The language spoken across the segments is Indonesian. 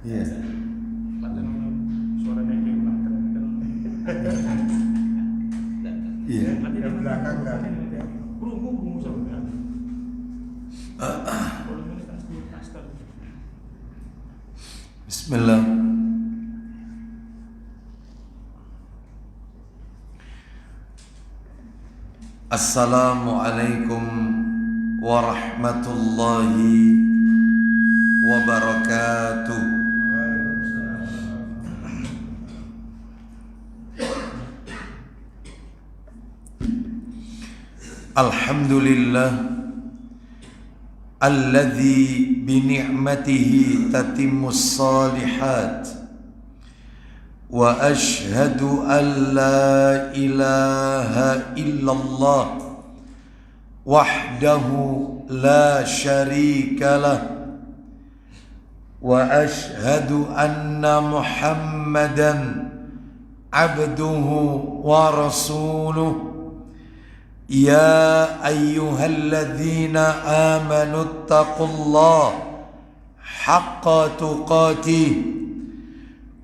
Iya. Suaranya kayak Iya. yang belakang kan. Kurung sampai. Bismillah. Assalamualaikum warahmatullahi wabarakatuh. Alhamdulillah alladzi bi ni'matihi tatimmus shalihat wa ashhadu an la ilaha illallah wahdahu la syarika lah wa ashhadu anna muhammadan abduhu wa rasuluh. Ya ayyuhalladzina amanu taqullaha haqqa tuqatih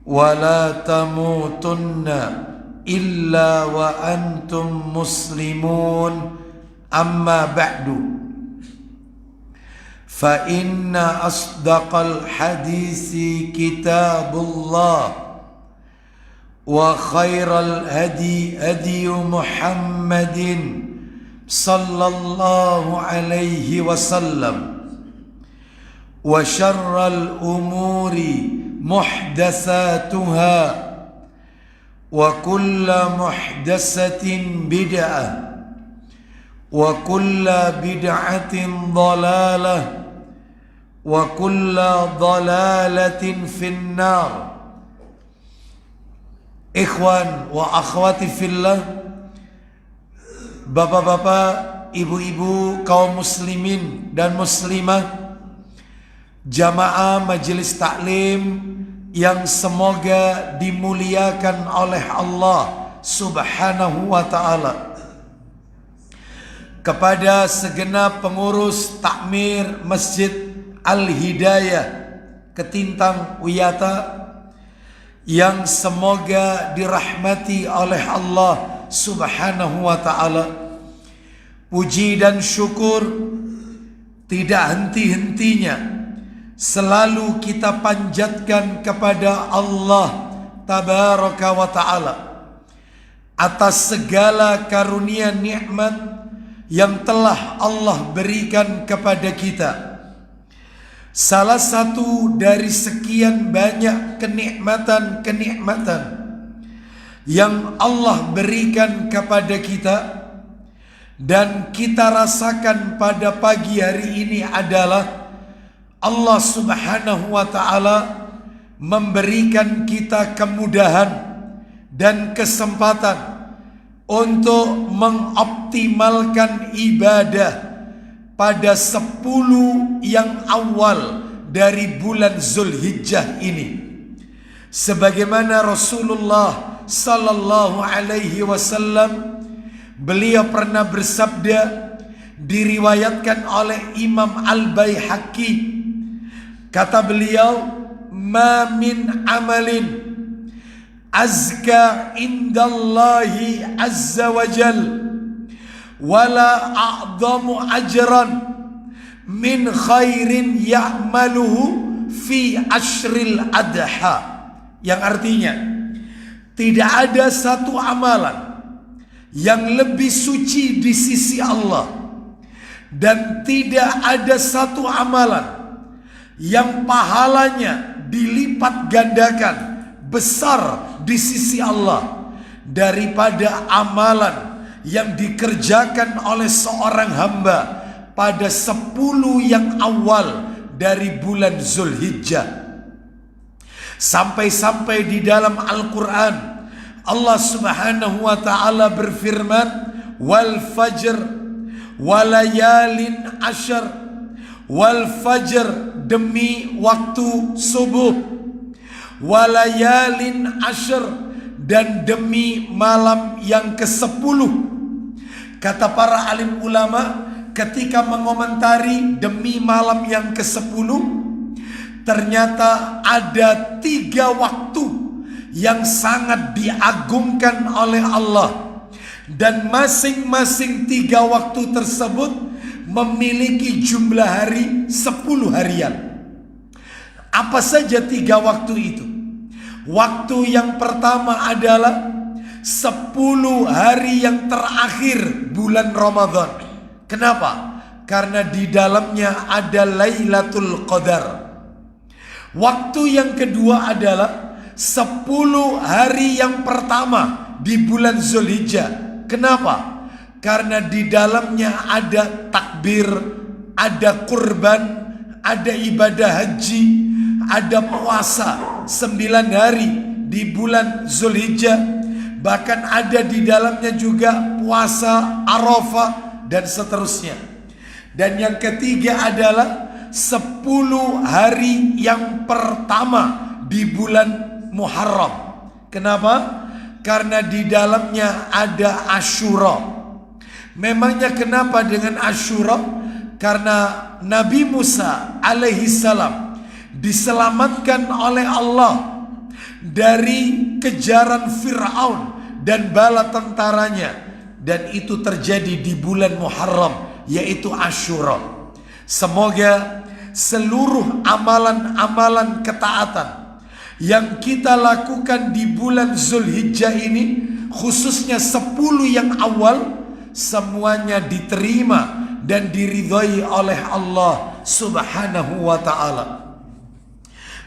wa la tamutunna illa wa antum muslimun. Amma ba'du, fa inna asdaqal hadisi kitabullah wa khairal hadi hadi Muhammadin sallallahu alaihi wasallam wa syarral umuri muhdatsatuha wa kullu muhdatsatin bid'ah wa kullu bid'atin dhalalah wa kullu dhalalatin finnar. Ikhwan wa akhwati fillah, bapak-bapak, ibu-ibu, kaum muslimin dan muslimah, jamaah majelis taklim yang semoga dimuliakan oleh Allah Subhanahu wa ta'ala. Kepada segenap pengurus takmir Masjid Al-Hidayah Ketintang Wiyata yang semoga dirahmati oleh Allah Subhanahu wa ta'ala, puji dan syukur tidak henti-hentinya selalu kita panjatkan kepada Allah Tabaraka wa ta'ala atas segala karunia nikmat yang telah Allah berikan kepada kita. Salah satu dari sekian banyak kenikmatan-kenikmatan yang Allah berikan kepada kita dan kita rasakan pada pagi hari ini adalah Allah Subhanahu wa ta'ala memberikan kita kemudahan dan kesempatan untuk mengoptimalkan ibadah pada 10 yang awal dari bulan Zulhijjah ini. Sebagaimana Rasulullah sallallahu alaihi wasallam, beliau pernah bersabda, diriwayatkan oleh Imam Al-Baihaqi, kata beliau, ma min amalin azka indallahi azza wa jalla wala a'zamu ajran min khairin ya'maluhu fi ashril adha. Yang artinya, tidak ada satu amalan yang lebih suci di sisi Allah, dan tidak ada satu amalan yang pahalanya dilipat gandakan besar di sisi Allah daripada amalan yang dikerjakan oleh seorang hamba pada 10 yang awal dari bulan Zulhijjah. Sampai-sampai di dalam Al-Quran Allah Subhanahu wa ta'ala berfirman, wal fajr walayalin ashar, wal fajr demi waktu subuh, walayalin ashar dan demi malam yang ke-10. Kata para alim ulama ketika mengomentari demi malam yang ke-10, ternyata ada 3 waktu yang sangat diagungkan oleh Allah, dan masing-masing 3 waktu tersebut memiliki jumlah hari 10 harian. Apa saja 3 waktu itu? Waktu yang pertama adalah 10 hari yang terakhir bulan Ramadan. Kenapa? Karena di dalamnya ada Lailatul Qadar. Waktu yang kedua adalah 10 hari yang pertama di bulan Zulhijjah. Kenapa? Karena di dalamnya ada takbir, ada kurban, ada ibadah haji, ada puasa 9 hari di bulan Zulhijjah. Bahkan ada di dalamnya juga puasa Arafah dan seterusnya. Dan yang ketiga adalah 10 hari yang pertama di bulan Muharram. Kenapa? Karena di dalamnya ada Asyura. Memangnya kenapa dengan Asyura? Karena Nabi Musa alaihi salam diselamatkan oleh Allah dari kejaran Fir'aun dan bala tentaranya. Dan itu terjadi di bulan Muharram, yaitu Asyura. Semoga seluruh amalan-amalan ketaatan yang kita lakukan di bulan Zulhijjah ini, khususnya 10 yang awal, semuanya diterima dan diridhai oleh Allah Subhanahu wa ta'ala.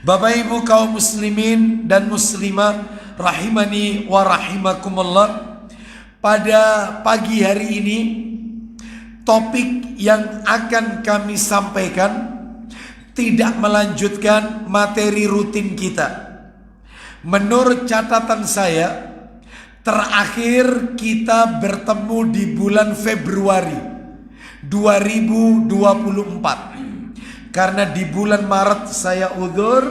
Bapak Ibu kaum muslimin dan muslimah rahimani wa rahimakumullah, pada pagi hari ini topik yang akan kami sampaikan tidak melanjutkan materi rutin kita. Menurut catatan saya, terakhir kita bertemu di bulan Februari 2024. Karena di bulan Maret saya udzur,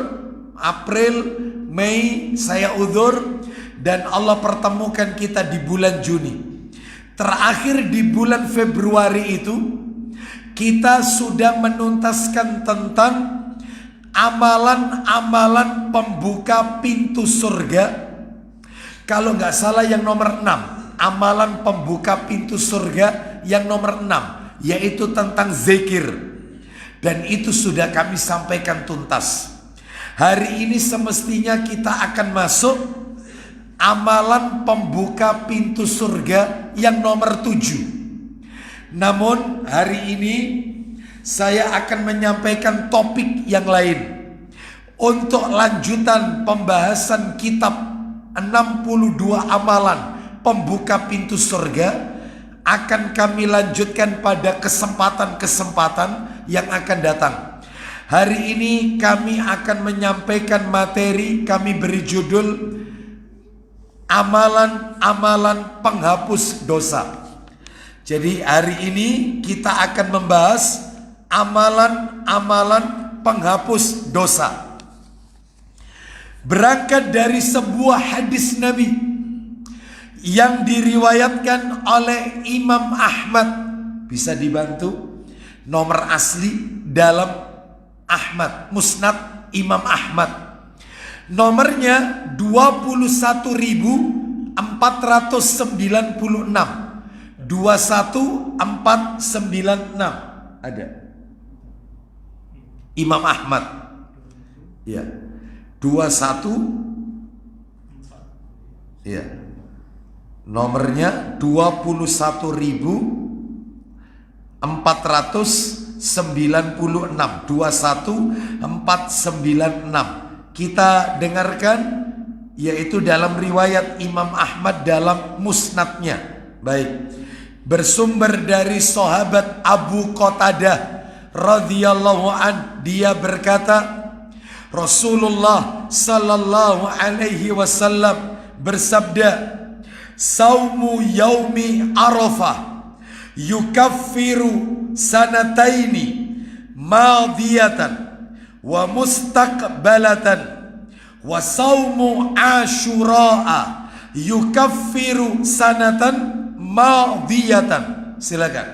April, Mei saya udzur, dan Allah pertemukan kita di bulan Juni. Terakhir di bulan Februari itu kita sudah menuntaskan tentang amalan-amalan pembuka pintu surga. Kalau nggak salah yang nomor 6, amalan pembuka pintu surga yang nomor 6, yaitu tentang zikir. Dan itu sudah kami sampaikan tuntas. Hari ini semestinya kita akan masuk amalan pembuka pintu surga yang nomor 7. Namun hari ini saya akan menyampaikan topik yang lain. Untuk lanjutan pembahasan kitab 62 amalan pembuka pintu surga akan kami lanjutkan pada kesempatan-kesempatan yang akan datang. Hari ini kami akan menyampaikan materi, kami beri judul amalan-amalan penghapus dosa. Jadi hari ini kita akan membahas amalan-amalan penghapus dosa. Berangkat dari sebuah hadis Nabi yang diriwayatkan oleh Imam Ahmad. Bisa dibantu nomor asli dalam Ahmad, Musnad Imam Ahmad. Nomornya 21.496. 21496 ada. Imam Ahmad. Ya. 21. Ya. Nomornya 21.496. 21496. Kita dengarkan, yaitu dalam riwayat Imam Ahmad dalam musnadnya. Baik. Bersumber dari sahabat Abu Qatadah radhiyallahu an, dia berkata, Rasulullah sallallahu alaihi wasallam bersabda, "Saumu yaumi Arafah yukaffiru sanataini madiyatan wa mustaqbalatan, wa saumu Asyura'a yukaffiru sanatan madiyatan." Silakan.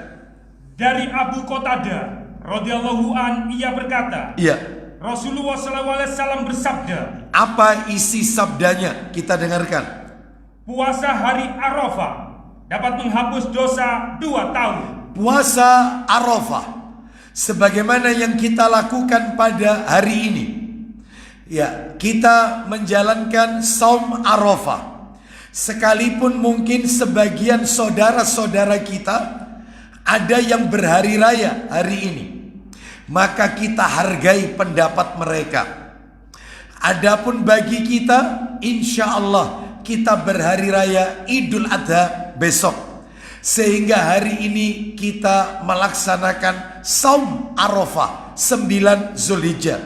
Dari Abu Qatadah radhiyallahu an, ia berkata, Iya. Rasulullah SAW bersabda, Apa isi sabdanya? Kita dengarkan. puasa hari Arafah dapat menghapus dosa 2 tahun. Puasa Arafah sebagaimana yang kita lakukan pada hari ini. Ya, kita menjalankan saum Arafah. Sekalipun mungkin sebagian saudara-saudara kita ada yang berhari raya hari ini, maka kita hargai pendapat mereka. Adapun bagi kita, insya Allah kita berhari raya Idul Adha besok, sehingga hari ini kita melaksanakan saum Arafah 9 Zulhijjah.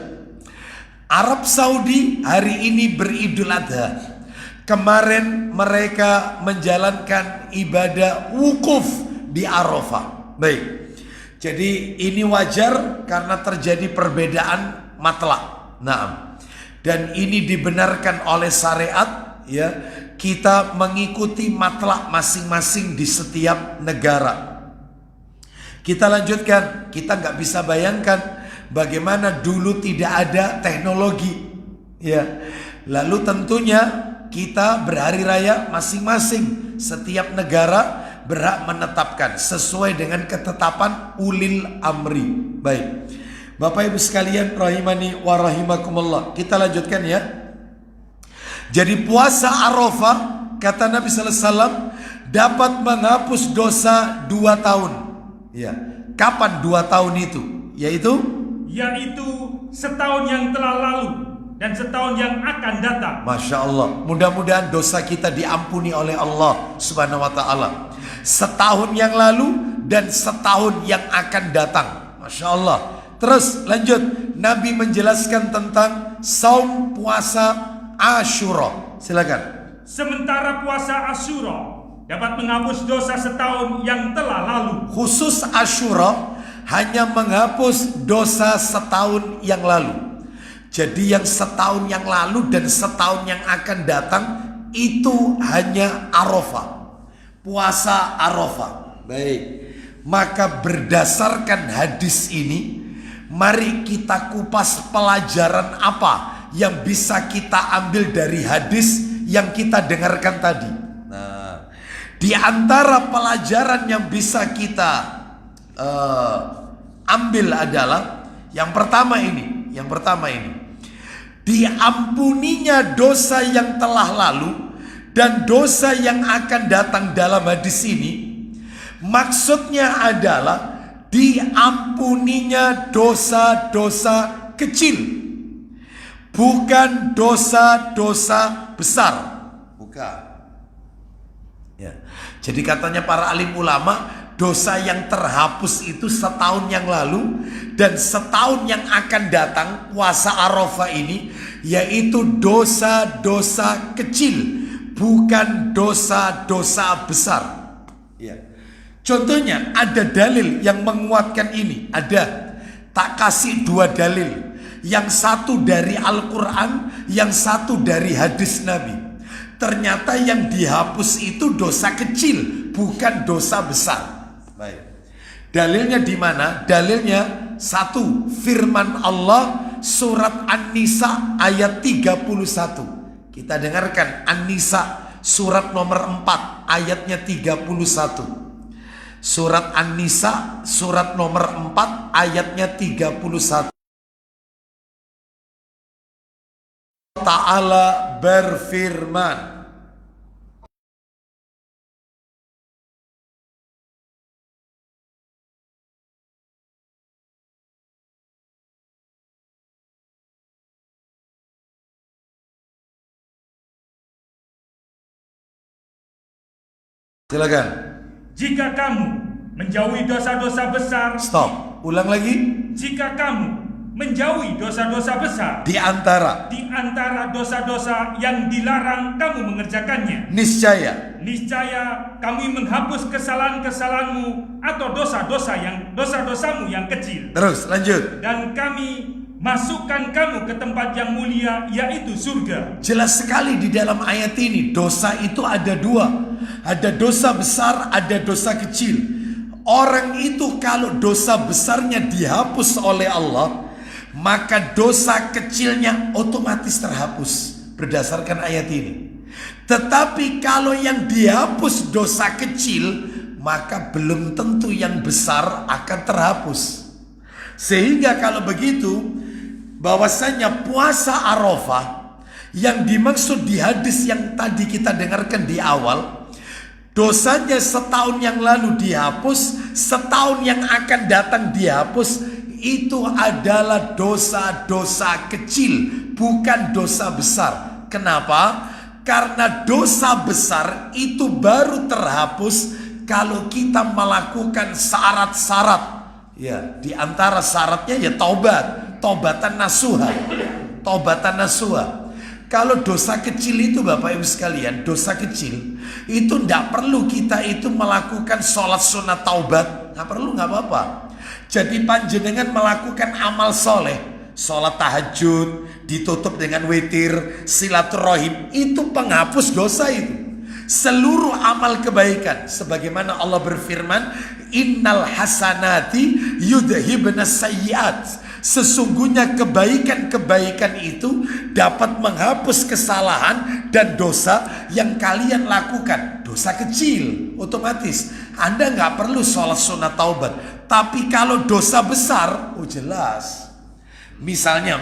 Arab Saudi hari ini beridul Adha. Kemarin mereka menjalankan ibadah wukuf di Arafah. Baik. Jadi ini wajar karena terjadi perbedaan matlak. Nah, dan ini dibenarkan oleh syariat, ya. Kita mengikuti matlak masing-masing di setiap negara. Kita lanjutkan. Kita nggak bisa bayangkan bagaimana dulu tidak ada teknologi, ya. Lalu tentunya kita berhari raya masing-masing. Setiap negara berhak menetapkan sesuai dengan ketetapan ulil amri. Baik, Bapak Ibu sekalian rahimani wa rahimakumullah, kita lanjutkan ya. Jadi puasa Arafah, kata Nabi sallallahu alaihi wasallam, dapat menghapus dosa 2 tahun. Ya, kapan 2 tahun itu? Yaitu setahun yang telah lalu dan setahun yang akan datang. Masya Allah, mudah-mudahan dosa kita diampuni oleh Allah Subhanahu wa ta'ala. Setahun yang lalu dan setahun yang akan datang. Masya Allah. Terus lanjut, Nabi menjelaskan tentang saum puasa Asyura. Silakan. Sementara puasa Asyura dapat menghapus dosa setahun yang telah lalu. Khusus Asyura hanya menghapus dosa setahun yang lalu. Jadi yang setahun yang lalu dan setahun yang akan datang itu hanya Arafah. Puasa Arafah. Baik. Maka berdasarkan hadis ini, mari kita kupas pelajaran apa yang bisa kita ambil dari hadis yang kita dengarkan tadi. Nah, di antara pelajaran yang bisa kita ambil adalah yang pertama ini. Diampuninya dosa yang telah lalu dan dosa yang akan datang dalam hadis ini. Maksudnya adalah diampuninya dosa-dosa kecil, bukan dosa-dosa besar. Bukan. Ya. Jadi katanya para alim ulama, dosa yang terhapus itu setahun yang lalu dan setahun yang akan datang puasa Arafah ini, yaitu dosa-dosa kecil, bukan dosa-dosa besar. Ya. Contohnya ada dalil yang menguatkan ini. Ada. Tak kasih 2 dalil. Yang satu dari Al-Quran, yang satu dari hadis Nabi. Ternyata yang dihapus itu dosa kecil, bukan dosa besar. Baik. Dalilnya di mana? Dalilnya satu, firman Allah surat An-Nisa ayat 31. Kita dengarkan An-Nisa surat nomor 4 ayatnya 31. Surat An-Nisa surat nomor 4 ayatnya 31. Ta'ala berfirman, silakan. Jika kamu menjauhi dosa-dosa besar. Stop. Ulang lagi. Jika kamu menjauhi dosa-dosa besar Di antara dosa-dosa yang dilarang kamu mengerjakannya, niscaya kami menghapus kesalahan-kesalahanmu atau dosamu yang kecil. Terus lanjut. Dan kami masukkan kamu ke tempat yang mulia, yaitu surga. Jelas sekali di dalam ayat ini, dosa itu ada 2. Ada dosa besar, ada dosa kecil. Orang itu kalau dosa besarnya dihapus oleh Allah, maka dosa kecilnya otomatis terhapus berdasarkan ayat ini. Tetapi kalau yang dihapus dosa kecil, maka belum tentu yang besar akan terhapus. Sehingga kalau begitu, bahwasanya puasa Arafah yang dimaksud di hadis yang tadi kita dengarkan di awal, dosanya setahun yang lalu dihapus, setahun yang akan datang dihapus, itu adalah dosa-dosa kecil, bukan dosa besar. Kenapa? Karena dosa besar itu baru terhapus kalau kita melakukan syarat-syarat. Ya, di antara syaratnya ya taubat, taubatan nasuha, taubatan nasuha. Kalau dosa kecil itu Bapak Ibu sekalian, dosa kecil itu tidak perlu kita itu melakukan sholat sunat taubat, nggak perlu, nggak apa-apa. Jadi panjenengan melakukan amal soleh, sholat tahajud, ditutup dengan witir, silaturahim, itu penghapus dosa itu. Seluruh amal kebaikan, sebagaimana Allah berfirman, innal hasanati yudhibna sayyiat. Sesungguhnya kebaikan-kebaikan itu dapat menghapus kesalahan dan dosa yang kalian lakukan. Dosa kecil, otomatis Anda nggak perlu sholat sunat taubat. Tapi kalau dosa besar, oh jelas. Misalnya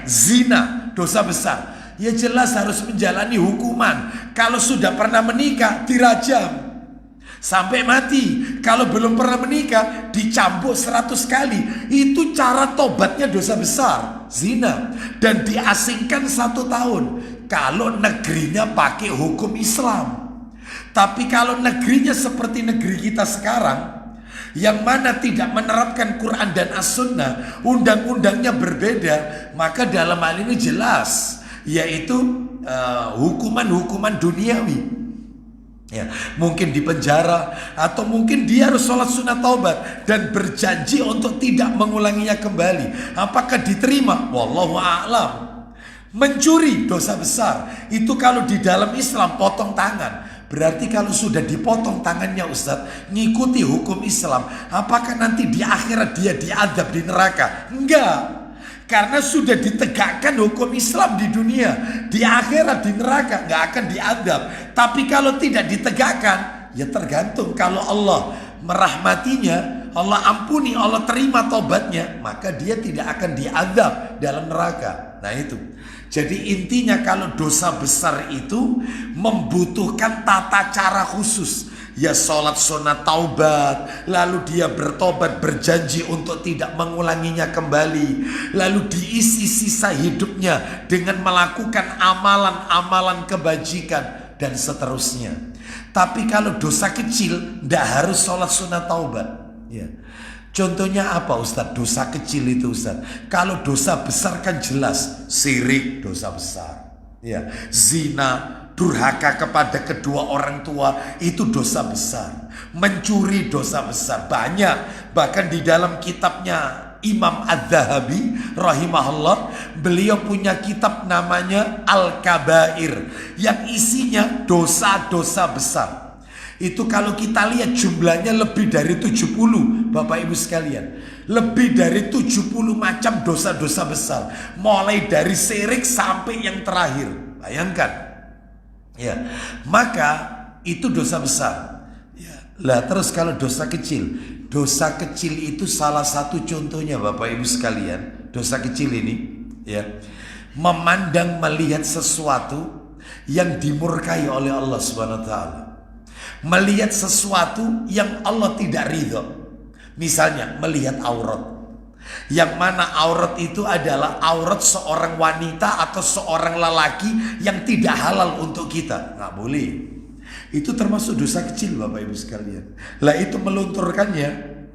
zina, dosa besar, ya jelas harus menjalani hukuman. Kalau sudah pernah menikah, dirajam sampai mati. Kalau belum pernah menikah, dicambuk 100 kali. Itu cara tobatnya dosa besar, zina. Dan diasingkan 1 tahun. Kalau negerinya pakai hukum Islam. Tapi kalau negerinya seperti negeri kita sekarang, yang mana tidak menerapkan Quran dan As-Sunnah, undang-undangnya berbeda, maka dalam hal ini jelas, yaitu hukuman-hukuman duniawi. Ya, mungkin di penjara, atau mungkin dia harus sholat sunat taubat dan berjanji untuk tidak mengulanginya kembali. Apakah diterima? Wallahu a'lam. Mencuri dosa besar, itu kalau di dalam Islam potong tangan. Berarti kalau sudah dipotong tangannya Ustadz, ngikuti hukum Islam, apakah nanti di akhirat dia diadab di neraka? Enggak. Karena sudah ditegakkan hukum Islam di dunia, di akhirat di neraka nggak akan diadab. Tapi kalau tidak ditegakkan, ya tergantung. Kalau Allah merahmatinya, Allah ampuni, Allah terima tobatnya, maka dia tidak akan diadab dalam neraka. Nah itu. Jadi intinya kalau dosa besar itu membutuhkan tata cara khusus. Ya sholat sunat taubat, lalu dia bertobat berjanji untuk tidak mengulanginya kembali, lalu diisi sisa hidupnya dengan melakukan amalan-amalan kebajikan dan seterusnya. Tapi kalau dosa kecil tidak harus sholat sunat taubat. Ya. Contohnya apa Ustadz? Dosa kecil itu Ustadz. Kalau dosa besar kan jelas, syirik dosa besar, ya, zina, durhaka kepada kedua orang tua itu dosa besar, mencuri dosa besar, banyak. Bahkan di dalam kitabnya Imam Az-Zahabi rahimahullah, beliau punya kitab namanya Al-Kabair yang isinya dosa-dosa besar. Itu kalau kita lihat jumlahnya lebih dari 70 Bapak Ibu sekalian. Lebih dari 70 macam dosa-dosa besar. Mulai dari syirik sampai yang terakhir. Bayangkan. Ya, maka itu dosa besar. Ya. Lah terus kalau dosa kecil. Dosa kecil itu salah satu contohnya Bapak Ibu sekalian. Dosa kecil ini ya, memandang melihat sesuatu yang dimurkai oleh Allah Subhanahu wa taala. Melihat sesuatu yang Allah tidak ridho. Misalnya melihat aurat, yang mana aurat itu adalah aurat seorang wanita atau seorang lelaki yang tidak halal untuk kita. Nggak boleh. Itu termasuk dosa kecil Bapak Ibu sekalian. Lah itu melunturkannya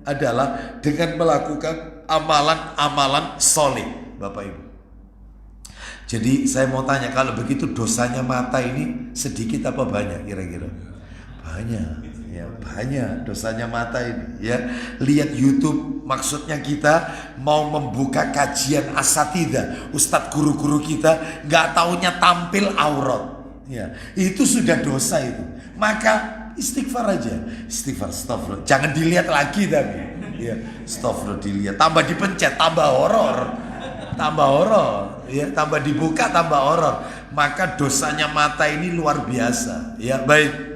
adalah dengan melakukan amalan-amalan soleh Bapak Ibu. Jadi saya mau tanya, kalau begitu dosanya mata ini sedikit apa banyak kira-kira? Banyak, ya banyak dosanya mata ini. Ya, lihat YouTube, maksudnya kita mau membuka kajian asatidzah, ustadz guru-guru kita, nggak taunya tampil aurat. Ya, itu sudah dosa itu. Maka istighfar aja, istighfar, astagfirullah. Jangan dilihat lagi tapi, ya, astagfirullah dilihat, tambah dipencet, tambah horor. tambah horor, ya, tambah dibuka tambah horor. Maka dosanya mata ini luar biasa. Ya, baik.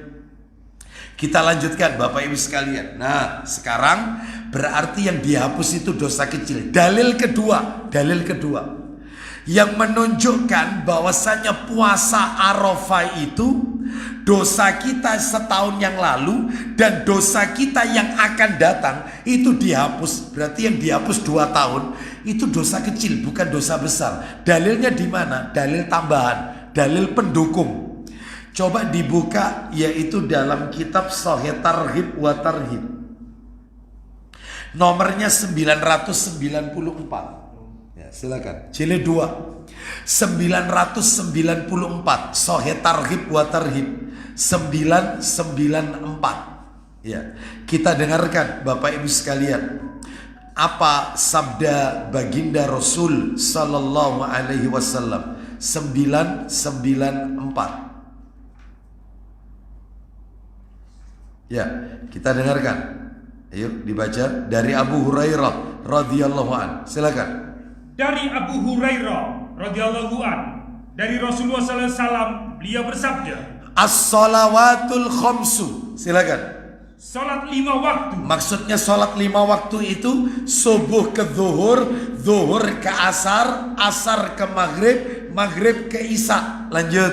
Kita lanjutkan Bapak Ibu sekalian. Nah, sekarang berarti yang dihapus itu dosa kecil. Dalil kedua yang menunjukkan bahwasanya puasa Arafah itu dosa kita setahun yang lalu dan dosa kita yang akan datang itu dihapus. Berarti yang dihapus 2 tahun itu dosa kecil, bukan dosa besar. Dalilnya di mana? Dalil tambahan, dalil pendukung. Coba dibuka, yaitu dalam kitab Sahih Targhib wa Tarhib. Nomornya 994. Ya, silakan. Jilid 2. 994 Sahih Targhib wa Tarhib 994. Ya, kita dengarkan Bapak Ibu sekalian. Apa sabda baginda Rasul sallallahu alaihi wasallam? 994. Ya, kita dengarkan. Ayo dibaca dari Abu Hurairah radhiyallahu an. Silakan. Dari Abu Hurairah radhiyallahu an, dari Rasulullah sallallahu alaihi wasallam, beliau bersabda, As-salawatul khamsu. Silakan. salat 5 waktu. Maksudnya salat 5 waktu itu subuh ke zuhur, zuhur ke asar, asar ke maghrib, maghrib ke isya. Lanjut.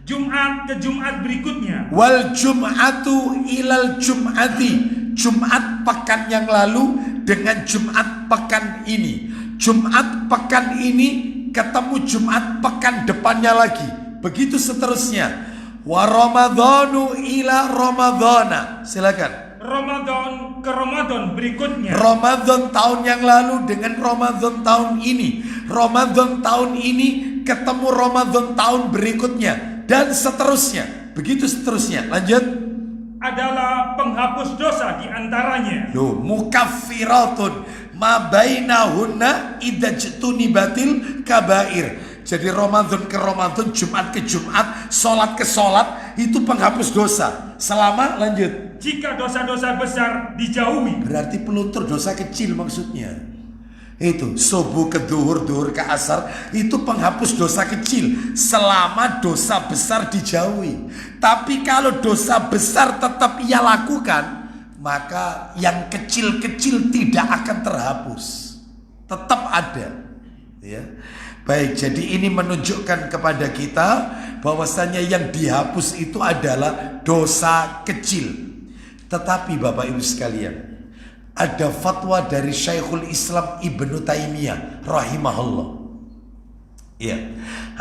Jumat ke Jumat berikutnya. Wal jum'atu ilal jum'ati. Jumat pekan yang lalu dengan Jumat pekan ini. Jumat pekan ini ketemu Jumat pekan depannya lagi. Begitu seterusnya. Wa ramadhanu ila ramadhana. Silakan. Ramadan ke Ramadan berikutnya. Ramadan tahun yang lalu dengan Ramadan tahun ini. Ramadan tahun ini ketemu Ramadan tahun berikutnya. Dan seterusnya. Begitu seterusnya. Lanjut. Adalah penghapus dosa di antaranya. Loh, mukaffiratun ma bainahunna idajtunibatil kabair. Jadi Ramadan ke Ramadan, Jumat ke Jumat, sholat ke sholat, itu penghapus dosa. Selama, lanjut, jika dosa-dosa besar dijauhi. berarti peluntur dosa kecil maksudnya. Itu subuh ke duhur, duhur ke asar, itu penghapus dosa kecil selama dosa besar dijauhi. Tapi kalau dosa besar tetap ia lakukan, maka yang kecil-kecil tidak akan terhapus, tetap ada. Ya, baik. Jadi ini menunjukkan kepada kita bahwasanya yang dihapus itu adalah dosa kecil. Tetapi Bapak Ibu sekalian, ada fatwa dari Syekhul Islam Ibnu Taimiyah rahimahullah. Ya.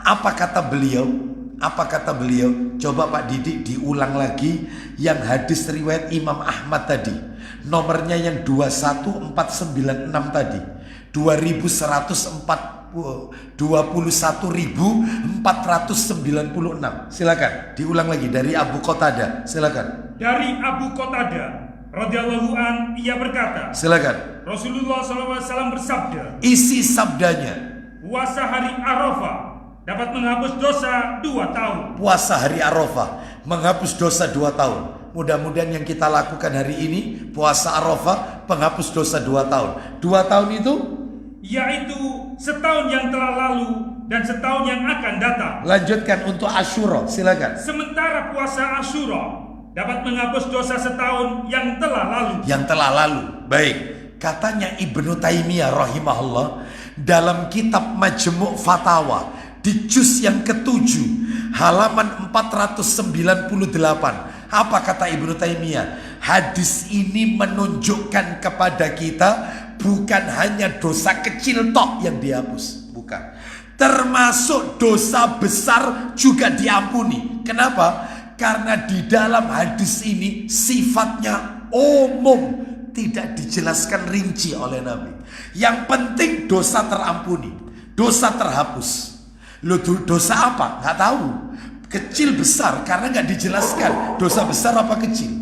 Apa kata beliau? Apa kata beliau? Coba Pak Didik diulang lagi yang hadis riwayat Imam Ahmad tadi. Nomornya yang 21496 tadi. 21.496. Silakan diulang lagi dari Abu Qatadah. Silakan. Dari Abu Qatadah radhiyallahu an, ia berkata, silakan. Rasulullah SAW bersabda, isi sabdanya, puasa hari Arafah dapat menghapus dosa 2 tahun. Puasa hari Arafah menghapus dosa 2 tahun. Mudah-mudahan yang kita lakukan hari ini, puasa Arafah penghapus dosa 2 tahun. 2 tahun itu yaitu setahun yang telah lalu dan setahun yang akan datang. Lanjutkan untuk Asyura, silakan. Sementara puasa Asyura dapat menghapus dosa setahun yang telah lalu. Yang telah lalu. Baik. Katanya Ibnu Taimiyah rahimahullah dalam kitab Majmu' Fatawa di juz yang ke-7 halaman 498. Apa kata Ibnu Taimiyah? Hadis ini menunjukkan kepada kita bukan hanya dosa kecil tok yang dihapus, bukan. Termasuk dosa besar juga diampuni. Kenapa? Karena di dalam hadis ini sifatnya umum, tidak dijelaskan rinci oleh Nabi. Yang penting dosa terampuni, dosa terhapus. Loh, dosa apa? Nggak tahu. Kecil besar karena nggak dijelaskan dosa besar apa kecil.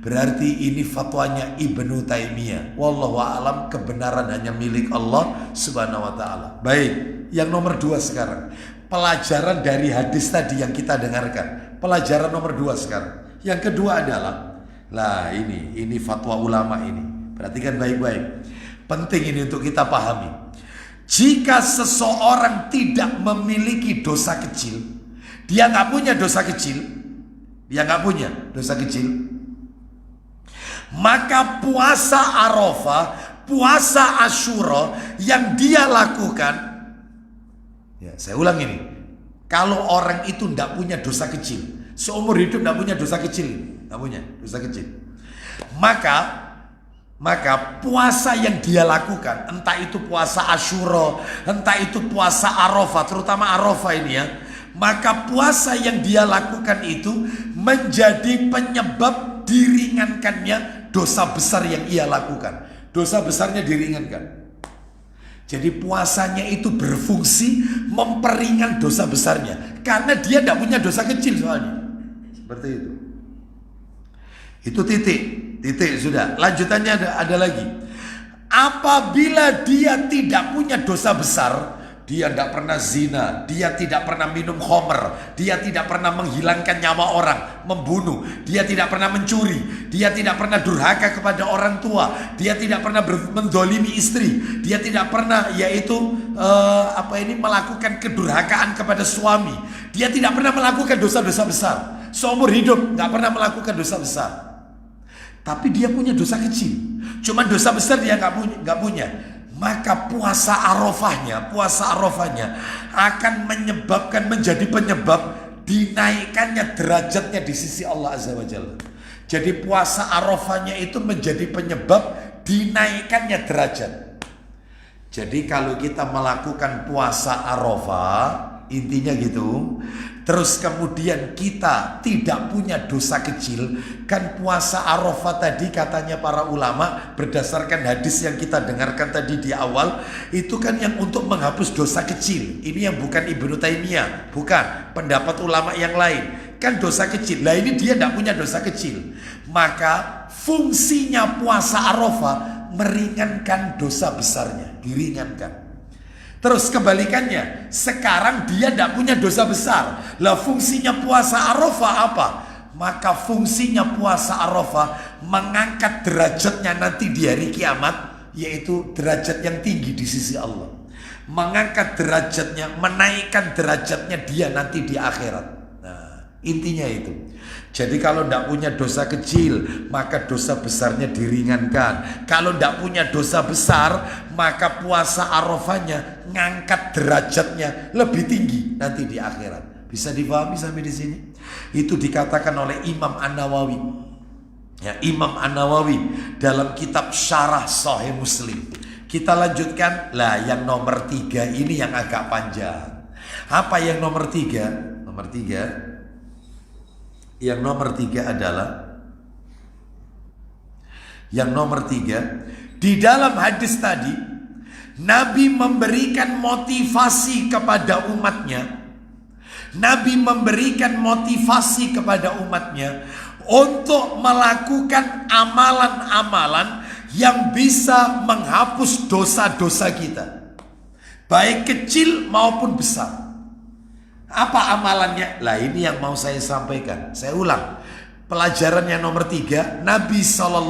Berarti ini fatwanya Ibnu Taimiyah. Wallahu a'lam, kebenaran hanya milik Allah Subhanahu wa taala. Baik, yang nomor 2 sekarang. Pelajaran dari hadis tadi yang kita dengarkan. Pelajaran nomor 2 sekarang. Yang kedua adalah, lah ini fatwa ulama ini. Perhatikan baik-baik. Penting ini untuk kita pahami. Jika seseorang tidak memiliki dosa kecil, dia nggak punya dosa kecil, maka puasa Arafah, puasa Asyura yang dia lakukan, ya saya ulang ini, kalau orang itu tidak punya dosa kecil, seumur hidup tidak punya dosa kecil, maka puasa yang dia lakukan, entah itu puasa Asyura, entah itu puasa Arafah, terutama Arafah ini ya, maka puasa yang dia lakukan itu menjadi penyebab diringankannya dosa besar yang ia lakukan. Dosa besarnya diringankan. Jadi puasanya itu berfungsi memperingan dosa besarnya, karena dia tidak punya dosa kecil soalnya. Seperti itu. Itu titik sudah. Lanjutannya ada lagi. Apabila dia tidak punya dosa besar, dia tidak pernah zina, dia tidak pernah minum khamr, dia tidak pernah menghilangkan nyawa orang, membunuh, dia tidak pernah mencuri, dia tidak pernah durhaka kepada orang tua, dia tidak pernah mendolimi istri, dia tidak pernah melakukan kedurhakaan kepada suami, dia tidak pernah melakukan dosa-dosa besar, seumur hidup nggak pernah melakukan dosa besar. Tapi dia punya dosa kecil, cuma dosa besar dia nggak punya. Maka puasa Arafahnya akan menjadi penyebab dinaikkannya derajatnya di sisi Allah Azza wa Jalla. Jadi puasa Arafahnya itu menjadi penyebab dinaikkannya derajat. Jadi kalau kita melakukan puasa Arafah, intinya gitu, terus kemudian kita tidak punya dosa kecil, kan puasa Arafah tadi katanya para ulama berdasarkan hadis yang kita dengarkan tadi di awal, itu kan yang untuk menghapus dosa kecil. Ini yang bukan Ibnu Taimiyah, bukan pendapat ulama yang lain, kan dosa kecil. Lah ini dia tidak punya dosa kecil, maka fungsinya puasa Arafah meringankan dosa besarnya, diringankan. Terus kebalikannya, sekarang dia tidak punya dosa besar. Lah fungsinya puasa Arafah apa? Maka fungsinya puasa Arafah mengangkat derajatnya nanti di hari kiamat, yaitu derajat yang tinggi di sisi Allah. Mengangkat derajatnya, menaikkan derajatnya dia nanti di akhirat. Nah, intinya itu. Jadi kalau tidak punya dosa kecil, maka dosa besarnya diringankan. Kalau tidak punya dosa besar, maka puasa Arafahnya ngangkat derajatnya lebih tinggi nanti di akhirat. Bisa dipahami sampai di sini? Itu dikatakan oleh Imam An-Nawawi. Ya, Imam An-Nawawi dalam kitab Syarah Sahih Muslim. Kita lanjutkan. Lah yang nomor 3 ini yang agak panjang. Apa yang nomor 3? Yang nomor 3 adalah, yang nomor 3, di dalam hadis tadi Nabi memberikan motivasi kepada umatnya. Nabi memberikan motivasi kepada umatnya untuk melakukan amalan-amalan yang bisa menghapus dosa-dosa kita, baik kecil maupun besar. Apa amalannya? Lah ini yang mau saya sampaikan. Saya ulang. Pelajaran yang nomor 3, Nabi SAW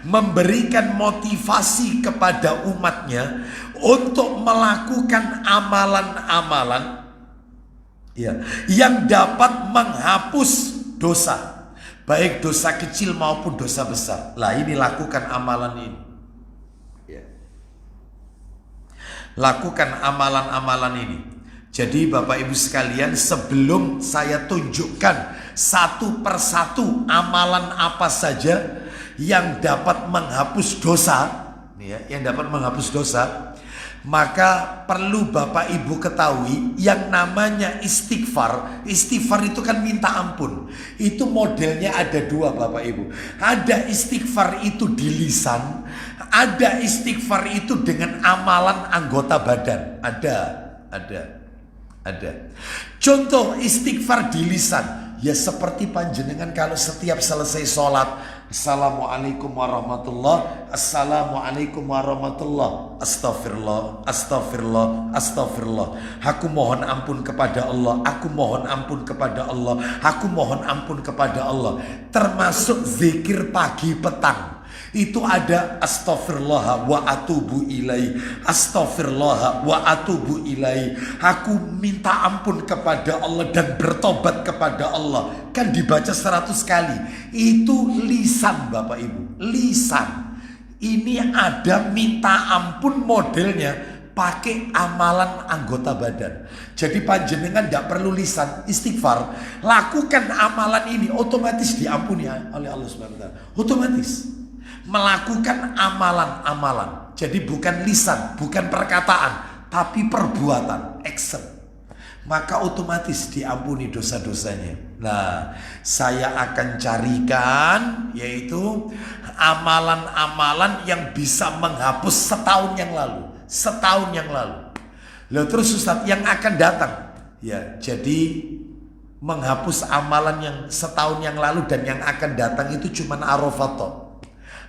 memberikan motivasi kepada umatnya untuk melakukan amalan-amalan yang dapat menghapus dosa, baik dosa kecil maupun dosa besar. Lah ini lakukan amalan ini. Lakukan amalan-amalan ini. Jadi Bapak Ibu sekalian, sebelum saya tunjukkan satu persatu amalan apa saja yang dapat menghapus dosa, yang dapat menghapus dosa, maka perlu Bapak Ibu ketahui yang namanya istighfar. Istighfar itu kan minta ampun. Itu modelnya ada 2 Bapak Ibu. Ada istighfar itu di lisan, ada istighfar itu dengan amalan anggota badan. Ada. Contoh istighfar di lisan, ya seperti panjenengan kalau setiap selesai sholat, Assalamualaikum warahmatullah, Assalamualaikum warahmatullah, Astagfirullah, Astagfirullah, Astagfirullah. Aku mohon ampun kepada Allah, aku mohon ampun kepada Allah, aku mohon ampun kepada Allah. Termasuk zikir pagi petang. Itu ada astaghfirullah wa atubu ilaihi. Astaghfirullah wa atubu ilaihi. Aku minta ampun kepada Allah dan bertobat kepada Allah. Kan dibaca 100 kali. Itu lisan Bapak Ibu. Lisan. Ini ada minta ampun modelnya pakai amalan anggota badan. Jadi panjenengan tidak perlu lisan istighfar. Lakukan amalan ini otomatis diampuni oleh Allah Subhanahu wa taala. Otomatis. Melakukan amalan-amalan. Jadi bukan lisan, bukan perkataan, tapi perbuatan, action. Maka otomatis diampuni dosa-dosanya. Nah, saya akan carikan yaitu amalan-amalan yang bisa menghapus setahun yang lalu. Setahun yang lalu. Lalu terus Ustaz, yang akan datang. Ya, jadi menghapus amalan yang setahun yang lalu dan yang akan datang itu cuma Arafah toh.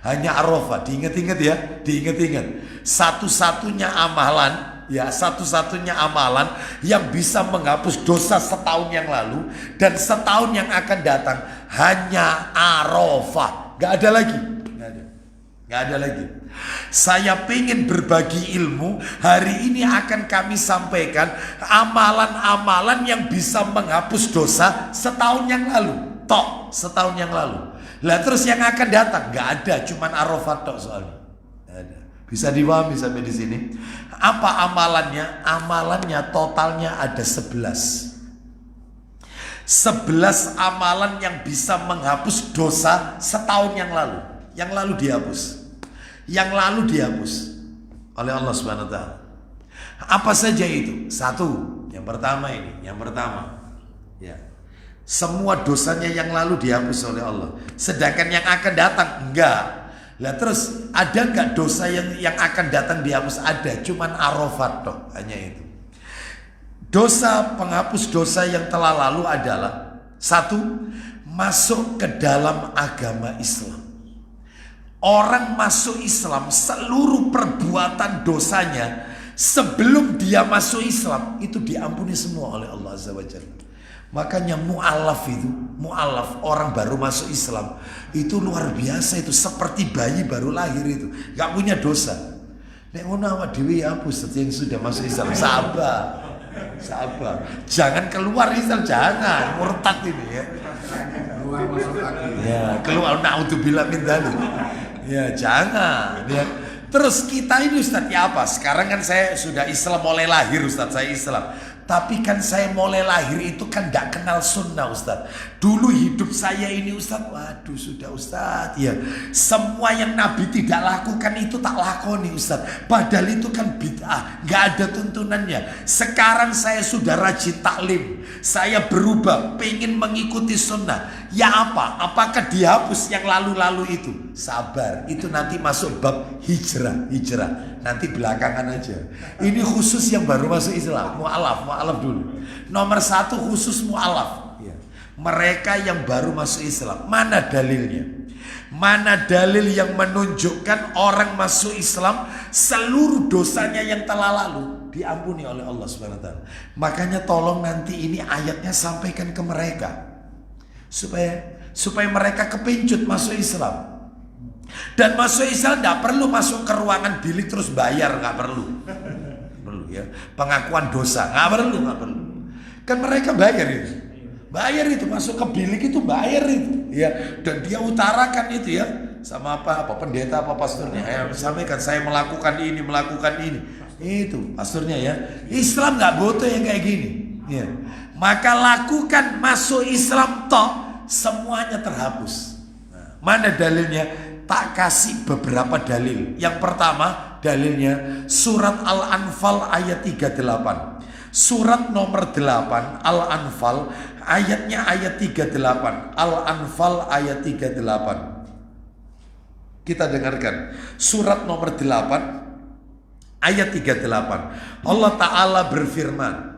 Hanya Arafah, diingat-ingat ya, diingat-ingat. Satu-satunya amalan, ya satu-satunya amalan yang bisa menghapus dosa setahun yang lalu dan setahun yang akan datang hanya Arafah. Gak ada lagi, gak ada lagi. Saya pengen berbagi ilmu. Hari ini akan kami sampaikan amalan-amalan yang bisa menghapus dosa setahun yang lalu. Tok, setahun yang lalu. Lah terus yang akan datang nggak ada, cuman Arafah tok soalnya. Ada. Bisa dipahami sampai di sini. Apa amalannya? Amalannya totalnya ada 11. 11 amalan yang bisa menghapus dosa setahun yang lalu. Yang lalu dihapus. Yang lalu dihapus oleh Allah Subhanahu wa taala. Apa saja itu? Satu, yang pertama ini, yang pertama. Ya. Semua dosanya yang lalu dihapus oleh Allah. Sedangkan yang akan datang enggak. Lah terus ada enggak dosa yang akan datang dihapus? Ada, cuman Arafat toh, hanya itu. Dosa penghapus dosa yang telah lalu adalah satu, masuk ke dalam agama Islam. Orang masuk Islam, seluruh perbuatan dosanya sebelum dia masuk Islam itu diampuni semua oleh Allah Azza wa Jalla. Makanya mu'alaf itu, mu'alaf orang baru masuk Islam itu luar biasa, itu seperti bayi baru lahir itu, gak punya dosa. Nek ngono awak dhewe ya hapus yang sudah masuk Islam. Sabar. Sabar. Jangan keluar Islam, jangan murtad ini ya. Keluar masuk lagi. Ya, keluar naudzubillah min dzalik. Ya, jangan ya. Terus kita ini Ustaz ya apa? Sekarang kan saya sudah Islam mulai lahir Ustaz, saya Islam. Tapi kan saya mulai lahir itu kan gak kenal sunnah Ustaz. Dulu hidup saya ini Ustaz, waduh sudah Ustaz ya. Semua yang Nabi tidak lakukan itu tak lakoni Ustaz. Padahal itu kan bid'ah, gak ada tuntunannya. Sekarang saya sudah rajin taklim. Saya berubah, pengen mengikuti sunnah. Ya apa? Apakah dihapus yang lalu-lalu itu? Sabar, itu nanti masuk bab hijrah. Nanti belakangan aja. Ini khusus yang baru masuk Islam. Mu'alaf dulu. Nomor 1 khusus mu'alaf. Mereka yang baru masuk Islam. Mana dalilnya? Mana dalil yang menunjukkan orang masuk Islam seluruh dosanya yang telah lalu diampuni oleh Allah Subhanahu wa taala. Makanya tolong nanti ini ayatnya sampaikan ke mereka. Supaya mereka kepincut masuk Islam. Dan masuk Islam tidak perlu masuk ke ruangan bilik terus bayar, nggak perlu ya. Pengakuan dosa nggak perlu. Kan mereka bayar itu masuk ke bilik itu bayar itu ya. Dan dia utarakan itu ya sama apa pendeta apa pastornya. Sampaikan saya melakukan ini itu pastornya ya. Islam nggak butuh yang kayak gini ya. Maka lakukan masuk Islam toh semuanya terhapus. Mana dalilnya? Tak kasih beberapa dalil. Yang pertama dalilnya surat Al-Anfal ayat 38. Surat nomor 8 Al-Anfal ayatnya ayat 38. Al-Anfal ayat 38. Kita dengarkan. Surat nomor 8 ayat 38. Allah Ta'ala berfirman,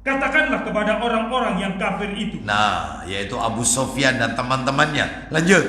katakanlah kepada orang-orang yang kafir itu. nah, yaitu Abu Sufyan dan teman-temannya. Lanjut.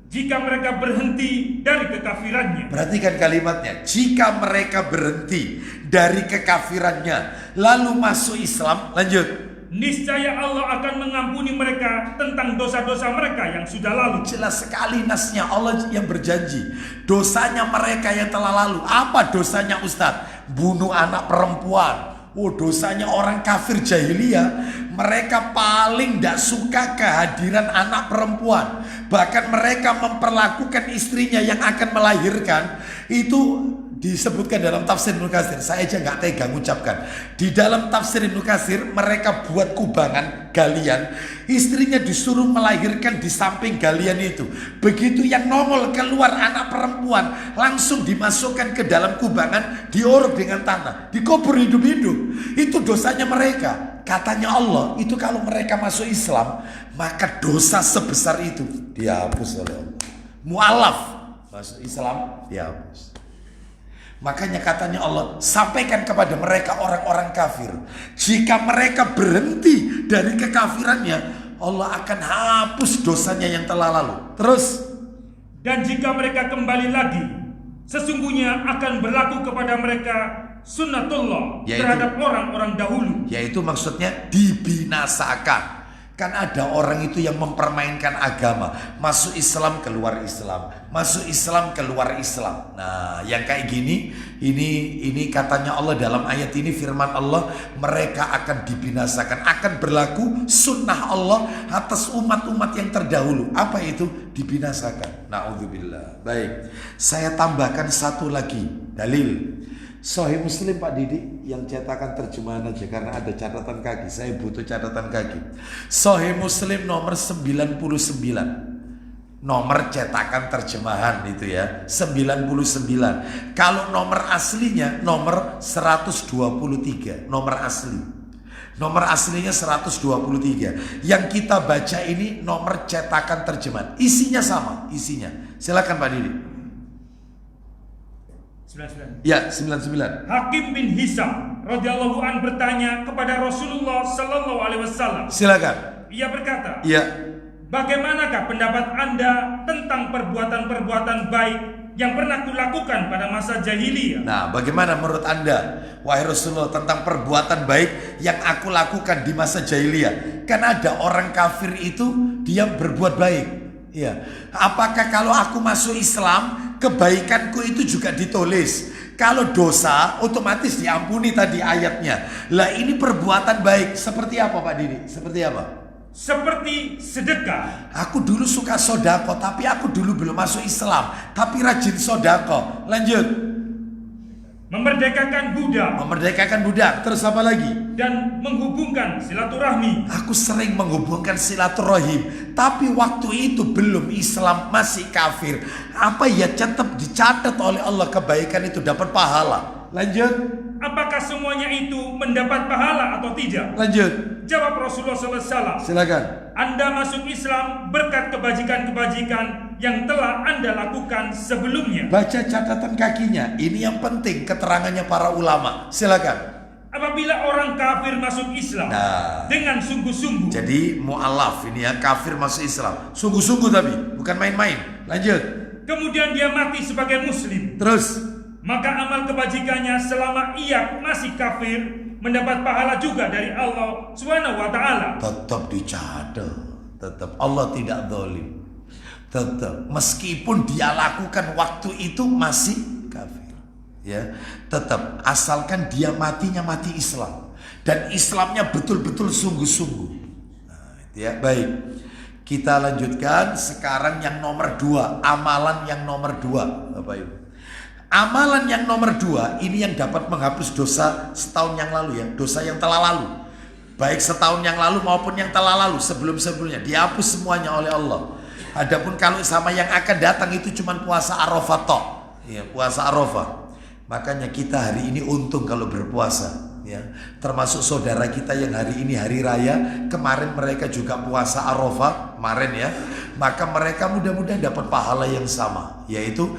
jika mereka berhenti dari kekafirannya. Perhatikan kalimatnya, jika mereka berhenti dari kekafirannya lalu masuk Islam, lanjut. Niscaya Allah akan mengampuni mereka tentang dosa-dosa mereka yang sudah lalu. Jelas sekali nasnya, Allah yang berjanji dosanya mereka yang telah lalu. Apa dosanya Ustadz? Bunuh anak perempuan. Oh, dosanya orang kafir jahiliyah. Mereka paling tidak suka kehadiran anak perempuan. Bahkan mereka memperlakukan istrinya yang akan melahirkan. Itu disebutkan dalam tafsir Ibnu Katsir. Saya aja nggak tega mengucapkan. Di dalam tafsir Ibnu Katsir, mereka buat kubangan galian, istrinya disuruh melahirkan di samping galian itu. Begitu yang nongol keluar anak perempuan, langsung dimasukkan ke dalam kubangan, diorok dengan tanah, dikubur hidup-hidup. Itu dosanya mereka. Katanya Allah, itu kalau mereka masuk Islam, maka dosa sebesar itu dihapus oleh Allah. Mu'alaf masuk Islam dihapus. Makanya katanya Allah, sampaikan kepada mereka orang-orang kafir, jika mereka berhenti dari kekafirannya, Allah akan hapus dosanya yang telah lalu. Terus, dan jika mereka kembali lagi, sesungguhnya akan berlaku kepada mereka sunnatullah, terhadap orang-orang dahulu. Yaitu maksudnya dibinasakan. Kan ada orang itu yang mempermainkan agama, masuk Islam keluar Islam, masuk Islam keluar Islam. Nah, yang kayak gini, ini katanya Allah dalam ayat ini, firman Allah, mereka akan dibinasakan, akan berlaku sunnah Allah atas umat-umat yang terdahulu. Apa itu? Dibinasakan. Na'udzubillah. Baik, saya tambahkan satu lagi dalil. Sahih Muslim Pak Didi, yang cetakan terjemahan aja karena ada catatan kaki. Saya butuh catatan kaki. Sahih Muslim nomor 99. Nomor cetakan terjemahan itu ya, 99. Kalau nomor aslinya nomor 123, nomor asli. Nomor aslinya 123. Yang kita baca ini nomor cetakan terjemahan. Isinya sama, isinya. Silakan Pak Didi. 99. Ya, 99. Hakim bin Hisam radhiyallahu an bertanya kepada Rasulullah sallallahu alaihi wasallam. Silakan. Ia berkata, Iya. bagaimanakah pendapat Anda tentang perbuatan-perbuatan baik yang pernah kulakukan pada masa jahiliyah? Nah, bagaimana menurut Anda, wahai Rasulullah, tentang perbuatan baik yang aku lakukan di masa jahiliyah? Kan ada orang kafir itu dia berbuat baik. Iya. Apakah kalau aku masuk Islam, kebaikanku itu juga ditulis? Kalau dosa otomatis diampuni tadi ayatnya. Lah ini perbuatan baik seperti apa Pak Didi? Seperti apa? Seperti sedekah. Aku dulu suka sodako, tapi aku dulu belum masuk Islam, tapi rajin sodako. Lanjut. Memerdekakan budak. Memerdekakan budak. Terus apa lagi? Dan menghubungkan silaturahmi. Aku sering menghubungkan silaturahim, tapi waktu itu belum Islam, masih kafir. Apa ya, tetap dicatat oleh Allah kebaikan itu, dapat pahala. Lanjut. Apakah semuanya itu mendapat pahala atau tidak? Lanjut. Jawab Rasulullah SAW. Silakan. Anda masuk Islam berkat kebajikan-kebajikan yang telah Anda lakukan sebelumnya. Baca catatan kakinya. Ini yang penting, keterangannya para ulama. Silakan. Apabila orang kafir masuk Islam dengan sungguh-sungguh. Jadi mu'alaf ini ya, kafir masuk Islam. Sungguh-sungguh tapi, bukan main-main. Lanjut. Kemudian dia mati sebagai muslim. Terus. Maka amal kebajikannya selama ia masih kafir mendapat pahala juga dari Allah Subhanahu wa taala. Tetap dicatat. Tetap Allah tidak zalim. Tetap meskipun dia lakukan waktu itu masih kafir. Ya, tetap asalkan dia matinya mati Islam dan Islamnya betul-betul sungguh-sungguh. Nah, itu ya. Baik. Kita lanjutkan sekarang yang nomor 2, amalan yang nomor 2, Bapak Ibu. Amalan yang nomor 2 ini yang dapat menghapus dosa setahun yang lalu ya, dosa yang telah lalu. Baik setahun yang lalu maupun yang telah lalu sebelum-sebelumnya dihapus semuanya oleh Allah. Adapun kalau sama yang akan datang itu cuma puasa Arafah tok. Ya, puasa Arafah. Makanya kita hari ini untung kalau berpuasa ya. Termasuk saudara kita yang hari ini hari raya, kemarin mereka juga puasa Arafah kemarin ya. Maka mereka mudah-mudahan dapat pahala yang sama, yaitu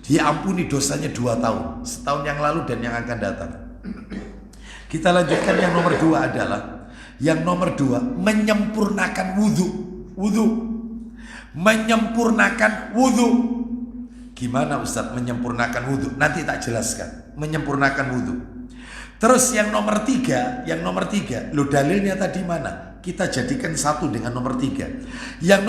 diampuni dosanya 2 tahun, setahun yang lalu dan yang akan datang. Kita lanjutkan yang nomor 2 adalah, yang nomor 2 menyempurnakan wudhu. menyempurnakan wudhu. Gimana Ustadz menyempurnakan wudhu? Nanti tak jelaskan. Menyempurnakan wudhu. Terus yang nomor tiga, lo dalilnya tadi mana? Kita jadikan satu dengan nomor tiga. Yang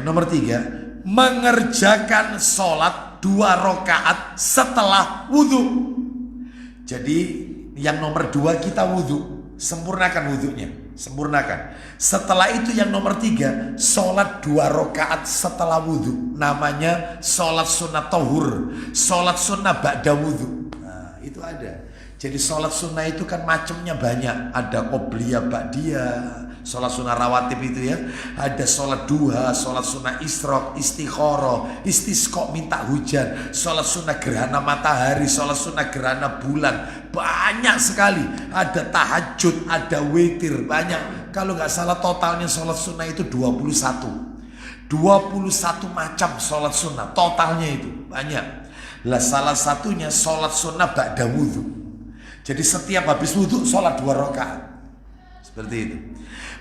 nomor tiga, mengerjakan sholat 2 rakaat setelah wudhu. Jadi yang nomor 2 kita wudhu, sempurnakan wudhunya, sempurnakan. Setelah itu yang nomor 3, sholat 2 rakaat setelah wudhu. Namanya sholat sunnah tohur, sholat sunnah ba'da wudhu. Nah itu ada. Jadi sholat sunnah itu kan macamnya banyak. Ada qobliyah, ba'diyah, sholat sunnah rawatib itu ya. Ada sholat duha, sholat sunnah isyraq, istikharah, istisqa minta hujan, sholat sunnah gerhana matahari, sholat sunnah gerhana bulan. Banyak sekali. Ada tahajud, ada witir, banyak. Kalau nggak salah totalnya sholat sunnah itu 21 macam sholat sunnah. Totalnya itu banyak. Lah salah satunya sholat sunnah ba'da wudhu. Jadi setiap habis wudhu sholat 2 rakaat. Seperti itu.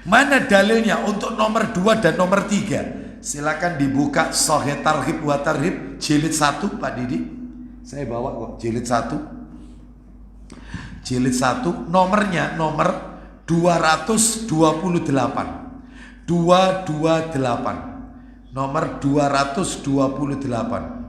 Mana dalilnya untuk nomor 2 dan nomor 3? Silakan dibuka Sahih Targhib wa Tarhib jilid 1 Pak Didi. Saya bawa kok jilid 1. Jilid 1 nomornya nomor 228. 228. Nomor 228.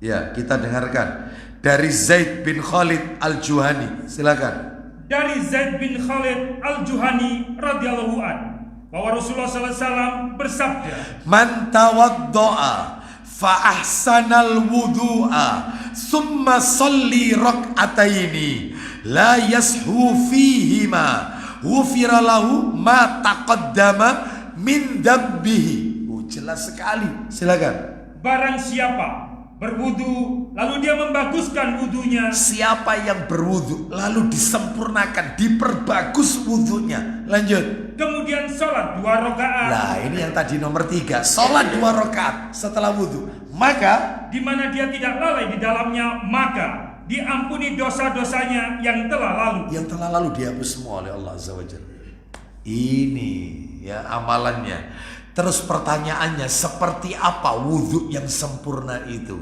Ya, kita dengarkan dari Zaid bin Khalid Al-Juhani. Silakan. Dari Zaid bin Khalid Al-Juhani radhiyallahu an, bahwa Rasulullah SAW bersabda, "Man tawaddo'a fa ahsanal wudu'a summa salli rak'ataini la yashu fihima ghufira lahu ma taqaddama min dzambihi." Jelas sekali. Silakan. Barang siapa berwudu lalu dia membaguskan wudunya. Siapa yang berwudu lalu disempurnakan, diperbagus wudunya. Lanjut. Kemudian sholat 2 rakaat. Nah ini yang tadi nomor 3, sholat 2 rakaat setelah wudu. Maka di mana dia tidak lalai di dalamnya, maka diampuni dosa-dosanya yang telah lalu. Yang telah lalu dihapus semua oleh Allah Azza wa Jalla. Ini ya amalannya. Terus pertanyaannya, seperti apa wudhu yang sempurna itu?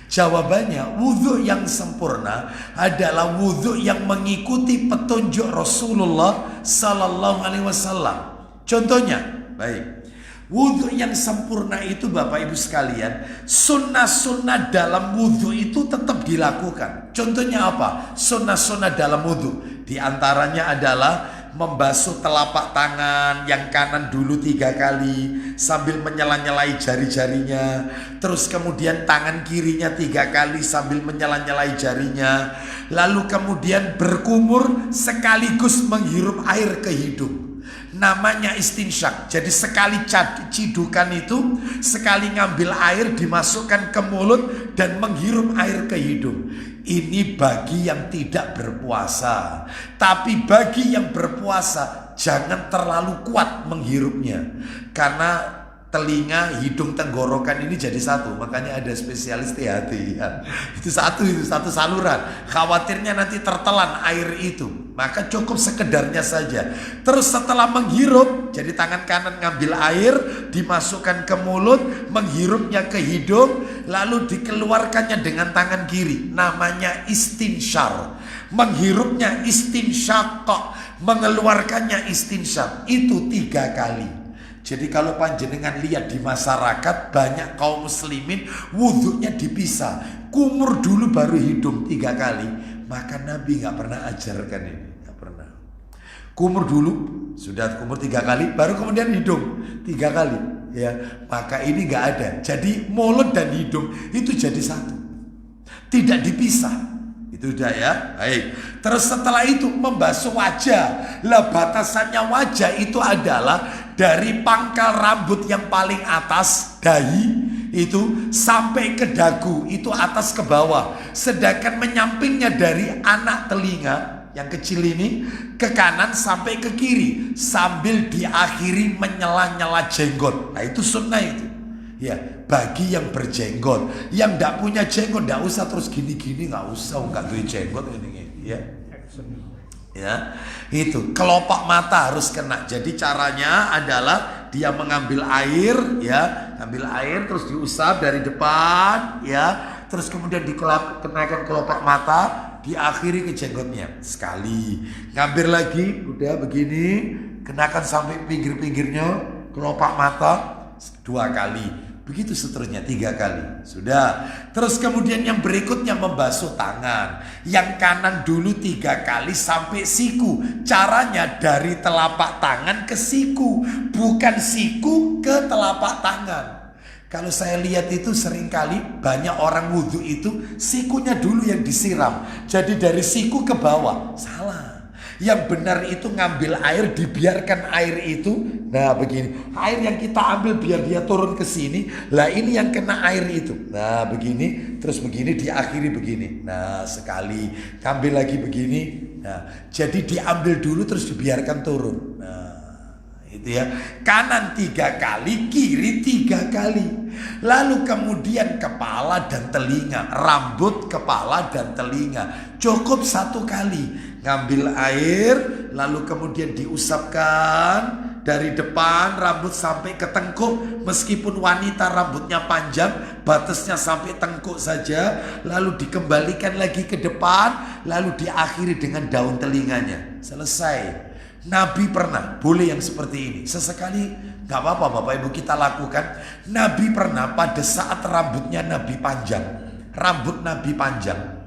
Jawabannya, wudhu yang sempurna adalah wudhu yang mengikuti petunjuk Rasulullah Sallallahu Alaihi Wasallam. Contohnya, baik, wudhu yang sempurna itu Bapak Ibu sekalian, sunnah-sunnah dalam wudhu itu tetap dilakukan. Contohnya apa? Sunnah-sunnah dalam wudhu, di antaranya adalah membasuh telapak tangan yang kanan dulu 3 kali sambil menyela-nyelai jari-jarinya. Terus kemudian tangan kirinya 3 kali sambil menyela-nyelai jarinya. Lalu kemudian berkumur sekaligus menghirup air ke hidung. Namanya istinsyak. Jadi sekali cidukan itu, sekali ngambil air dimasukkan ke mulut dan menghirup air ke hidung. Ini bagi yang tidak berpuasa. Tapi bagi yang berpuasa, jangan terlalu kuat menghirupnya. Karena telinga, hidung, tenggorokan ini jadi satu. Makanya ada spesialis THT ya. Itu satu saluran. Khawatirnya nanti tertelan air itu. Maka cukup sekedarnya saja. Terus setelah menghirup, jadi tangan kanan ngambil air, dimasukkan ke mulut, menghirupnya ke hidung, lalu dikeluarkannya dengan tangan kiri. Namanya istinsyar. Menghirupnya istinsyaq, mengeluarkannya istinsyaq. Itu 3 kali. Jadi kalau panjenengan lihat di masyarakat, banyak kaum muslimin wudhunya dipisah. Kumur dulu baru hidung 3 kali. Maka Nabi gak pernah ajarkan ini. Gak pernah. Kumur dulu, sudah kumur 3 kali, baru kemudian hidung 3 kali. Ya, maka ini gak ada. Jadi mulut dan hidung itu jadi satu. Tidak dipisah. Itu udah ya. Baik. Terus setelah itu membasuh wajah. Lah batasannya wajah itu adalah dari pangkal rambut yang paling atas, dahi itu sampai ke dagu, itu atas ke bawah. Sedangkan menyampingnya dari anak telinga yang kecil ini ke kanan sampai ke kiri, sambil diakhiri menyela-nyela jenggot. Nah itu sunnah itu. Ya, bagi yang berjenggot. Yang tidak punya jenggot tidak usah terus gini-gini, nggak usah, nggak punya jenggot ini. Ya, Ya, itu kelopak mata harus kena. Jadi caranya adalah dia mengambil air, ya, ambil air terus diusap dari depan, ya, terus kemudian dikenakan kelopak mata, diakhiri ke jenggotnya sekali. Ngambil lagi, udah begini, kenakan sampai pinggir-pinggirnya kelopak mata 2 kali. Begitu seterusnya 3 kali. Sudah. Terus kemudian yang berikutnya membasuh tangan. Yang kanan dulu 3 kali sampai siku. Caranya dari telapak tangan ke siku, bukan siku ke telapak tangan. Kalau saya lihat itu seringkali banyak orang wudhu itu sikunya dulu yang disiram. Jadi dari siku ke bawah. Salah. Yang benar itu ngambil air, dibiarkan air itu. Nah begini, air yang kita ambil biar dia turun ke sini. Lah ini yang kena air itu. Nah begini, terus begini, diakhiri begini. Nah sekali, ambil lagi begini. Nah jadi diambil dulu terus dibiarkan turun. Nah itu ya, kanan 3 kali, kiri 3 kali. Lalu kemudian kepala dan telinga, rambut, kepala dan telinga. Cukup 1 kali. Ngambil air, lalu kemudian diusapkan dari depan rambut sampai ke tengkuk. Meskipun wanita rambutnya panjang, batasnya sampai tengkuk saja. Lalu dikembalikan lagi ke depan, lalu diakhiri dengan daun telinganya. Selesai. Nabi pernah, boleh yang seperti ini. Sesekali gak apa-apa Bapak Ibu kita lakukan. Nabi pernah pada saat rambutnya Nabi panjang. Rambut Nabi panjang.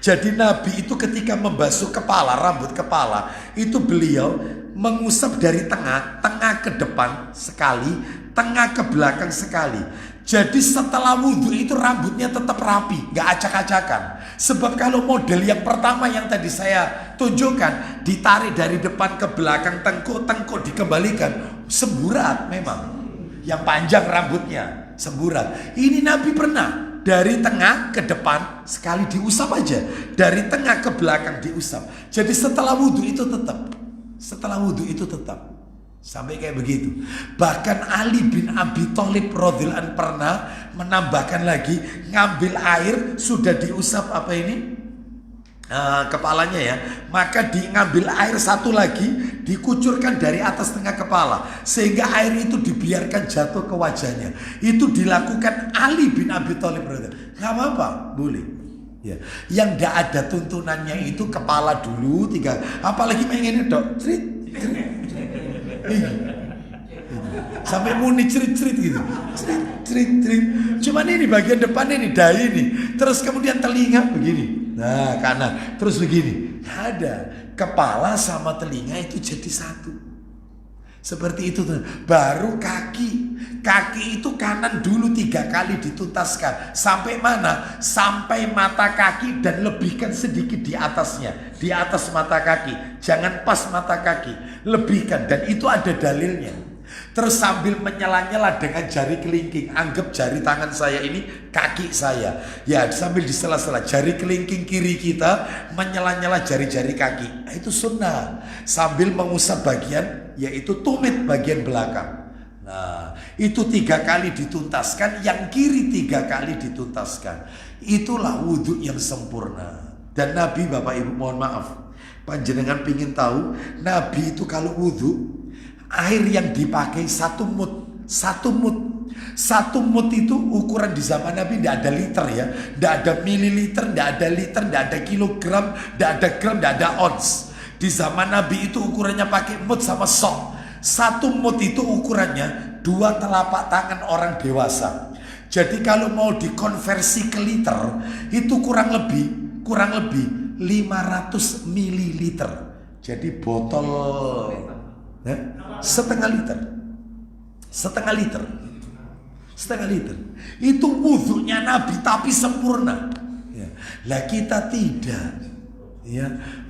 Jadi Nabi itu ketika membasuh kepala, rambut kepala, itu beliau mengusap dari tengah ke depan sekali, tengah ke belakang sekali. Jadi setelah wudhu itu rambutnya tetap rapi, gak acak-acakan. Sebab kalau model yang pertama yang tadi saya tunjukkan, ditarik dari depan ke belakang, tengkuk dikembalikan, semburat memang. Yang panjang rambutnya, semburat. Ini Nabi pernah. Dari tengah ke depan sekali diusap aja. Dari tengah ke belakang diusap. Jadi setelah wudhu itu tetap. Sampai kayak begitu. Bahkan Ali bin Abi Thalib radhiyallahu anhu pernah menambahkan lagi. Ngambil air sudah diusap apa ini? Kepalanya ya. Maka ngambil air 1 lagi, dikucurkan dari atas tengah kepala sehingga air itu dibiarkan jatuh ke wajahnya. Itu dilakukan Ali bin Abi Thalib. Gak apa-apa, boleh ya. Yang gak ada tuntunannya itu kepala dulu 3. Apalagi pengennya dok sampai muni cerit-cerit gitu. Cerit. Cuman ini bagian depan ini, dahi ini. Terus kemudian telinga begini. Nah kanan, terus begini. Ada kepala sama telinga itu jadi 1. Seperti itu tuh. Baru kaki. Kaki itu kanan dulu 3 kali dituntaskan. Sampai mana? Sampai mata kaki dan lebihkan sedikit di atasnya. Di atas mata kaki. Jangan pas mata kaki. Lebihkan. Dan itu ada dalilnya. Terus sambil menyela-nyela dengan jari kelingking. Anggap jari tangan saya ini kaki saya. Ya sambil disela-sela jari kelingking kiri kita menyela-nyela jari-jari kaki. Nah, itu sunnah. Sambil mengusap bagian yaitu tumit bagian belakang. Nah itu 3 kali dituntaskan. Yang kiri 3 kali dituntaskan. Itulah wudhu yang sempurna. Dan Nabi Bapak Ibu mohon maaf, panjenengan pingin tahu Nabi itu kalau wudhu air yang dipakai 1 mut. 1 mut itu ukuran di zaman Nabi tidak ada liter ya. Tidak ada mililiter, tidak ada liter, tidak ada kilogram, tidak ada gram, tidak ada ounce. Di zaman Nabi itu ukurannya pakai mut sama sok. 1 mut itu ukurannya 2 telapak tangan orang dewasa. Jadi kalau mau dikonversi ke liter itu kurang lebih 500 mililiter. Jadi botol setengah liter itu wudhunya Nabi tapi sempurna ya. Lah kita tidak ya.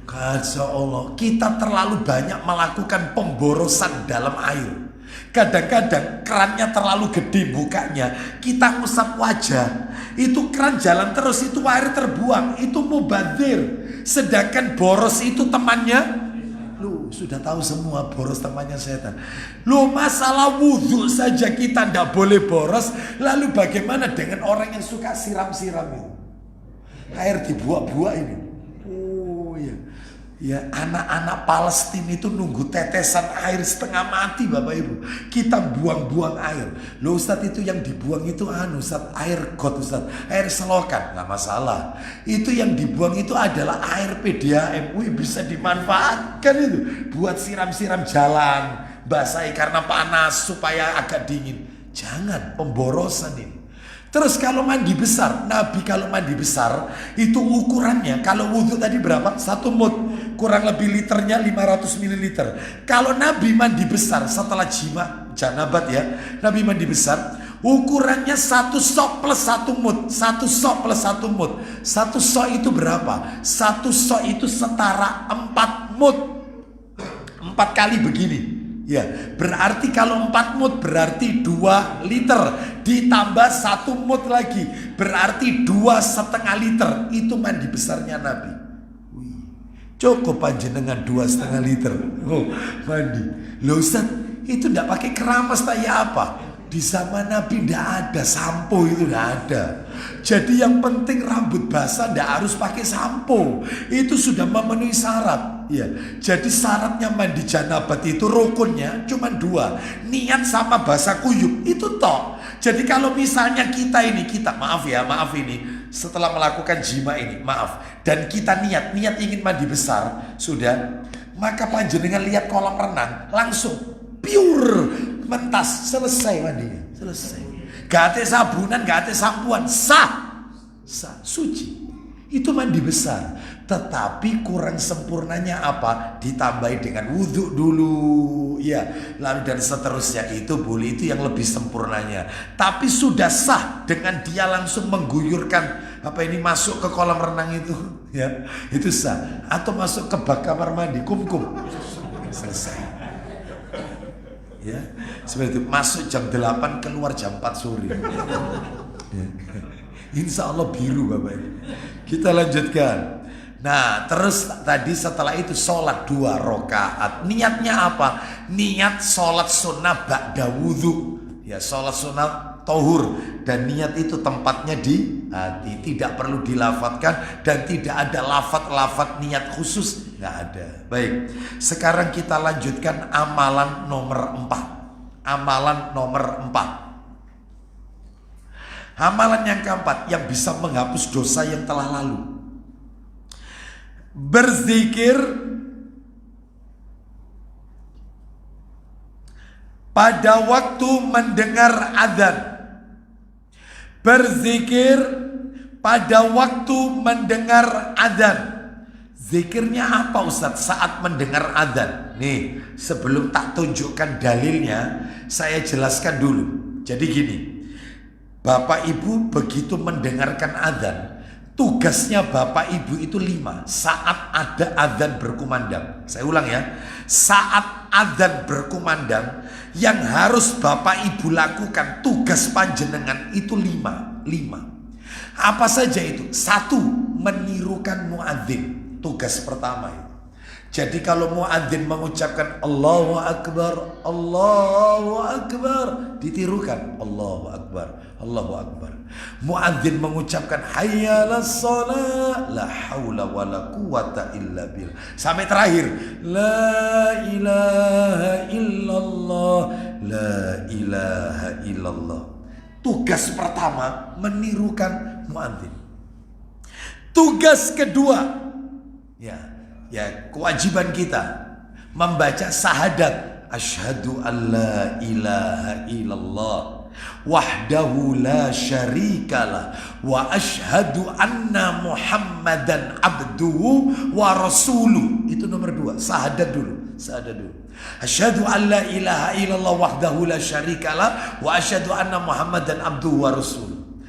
Masya Allah, kita terlalu banyak melakukan pemborosan dalam air. Kadang-kadang kerannya terlalu gede bukanya, kita ngusap wajah, itu keran jalan terus, itu air terbuang, itu mubadzir. Sedangkan boros itu temannya, lu sudah tahu semua boros temannya setan. Lu masalah wudhu saja kita tidak boleh boros. Lalu bagaimana dengan orang yang suka siram-siram itu? Air dibuak-buak ini. Oh iya. Ya, anak-anak Palestina itu nunggu tetesan air setengah mati Bapak Ibu. Kita buang-buang air. Loh Ustadz, itu yang dibuang itu Ustadz, air got Ustadz, air selokan. Nggak masalah. Itu yang dibuang itu adalah air PDAM. Wih, bisa dimanfaatkan itu. Buat siram-siram jalan, basahi karena panas supaya agak dingin. Jangan pemborosan ini. Terus kalau mandi besar, Nabi kalau mandi besar itu ukurannya, kalau wudhu tadi berapa? 1 mud, kurang lebih liternya 500 ml. Kalau Nabi mandi besar setelah jima, janabat ya, Nabi mandi besar, ukurannya 1 sok plus 1 mud, 1 sok plus 1 mud. 1 sok itu berapa? 1 sok itu setara 4 mud, 4 kali begini. Ya, berarti kalau 4 mud berarti 2 liter. Ditambah 1 mud lagi berarti 2,5 liter. Itu mandi besarnya Nabi. Wih, cukup panjenengan 2,5 liter. Oh, mandi. Loh Ustaz, itu tidak pakai keramas tak ya apa? Di zaman Nabi tidak ada sampo, itu tidak ada. Jadi yang penting rambut basah tidak harus pakai sampo. Itu sudah memenuhi syarat. Ya, jadi syaratnya mandi janabat itu rukunnya cuma 2, niat sama basah kuyup, itu toh. Jadi kalau misalnya kita maaf ini setelah melakukan jima ini, maaf, dan kita niat ingin mandi besar, sudah, maka panjenengan lihat kolam renang langsung pure mentas, selesai mandinya, selesai. Gak ada sabunan, gak ada sampuan, sah, suci. Itu mandi besar. Tetapi kurang sempurnanya apa? Ditambahi dengan wudhu dulu, ya, lalu dan seterusnya. Itu boleh, itu yang lebih sempurnanya. Tapi sudah sah dengan dia langsung mengguyurkan masuk ke kolam renang itu, ya, itu sah. Atau masuk ke bak kamar mandi, kumkum, selesai. Ya, seperti itu. Masuk jam 8, keluar jam 4 sore. Ya. Insya Allah biru Bapak Ibu. Kita lanjutkan. Nah, terus tadi setelah itu sholat 2 rakaat. Niatnya apa? Niat sholat sunnah ba'da wudhu. Ya, sholat sunnah tohur. Dan niat itu tempatnya di hati. Tidak perlu dilafatkan. Dan tidak ada lafat-lafat niat khusus. Nggak ada. Baik, sekarang kita lanjutkan amalan nomor 4. Amalan nomor 4. Amalan yang keempat yang bisa menghapus dosa yang telah lalu. Berzikir pada waktu mendengar azan. Berzikir pada waktu mendengar azan. Zikirnya apa Ustaz saat mendengar azan? Nih, sebelum tak tunjukkan dalilnya, saya jelaskan dulu. Jadi gini, Bapak Ibu begitu mendengarkan azan, tugasnya Bapak Ibu itu 5 saat ada azan berkumandang. Saya ulang ya, saat azan berkumandang yang harus Bapak Ibu lakukan, tugas panjenengan itu 5. Apa saja itu? 1, menirukan muadzin. Tugas pertama itu. Jadi kalau muadzin mengucapkan Allahu Akbar, Allahu Akbar, ditirukan Allahu Akbar, Allahu Akbar. Muadzin mengucapkan hayya 'alas shalah, la haula wala quwata illa billah. Sampai terakhir, la ilaha illallah, la ilaha illallah. Tugas pertama menirukan muadzin. Tugas kedua, ya kewajiban kita membaca syahadat asyhadu alla ilaha illallah wahdahu la syarikalah wa asyhadu anna muhammadan abduhu wa rasuluh. Itu nomor 2, syahadat dulu. Asyhadu alla ilaha illallah wahdahu la syarikalah wa asyhadu anna muhammadan abduhu wa rasuluh.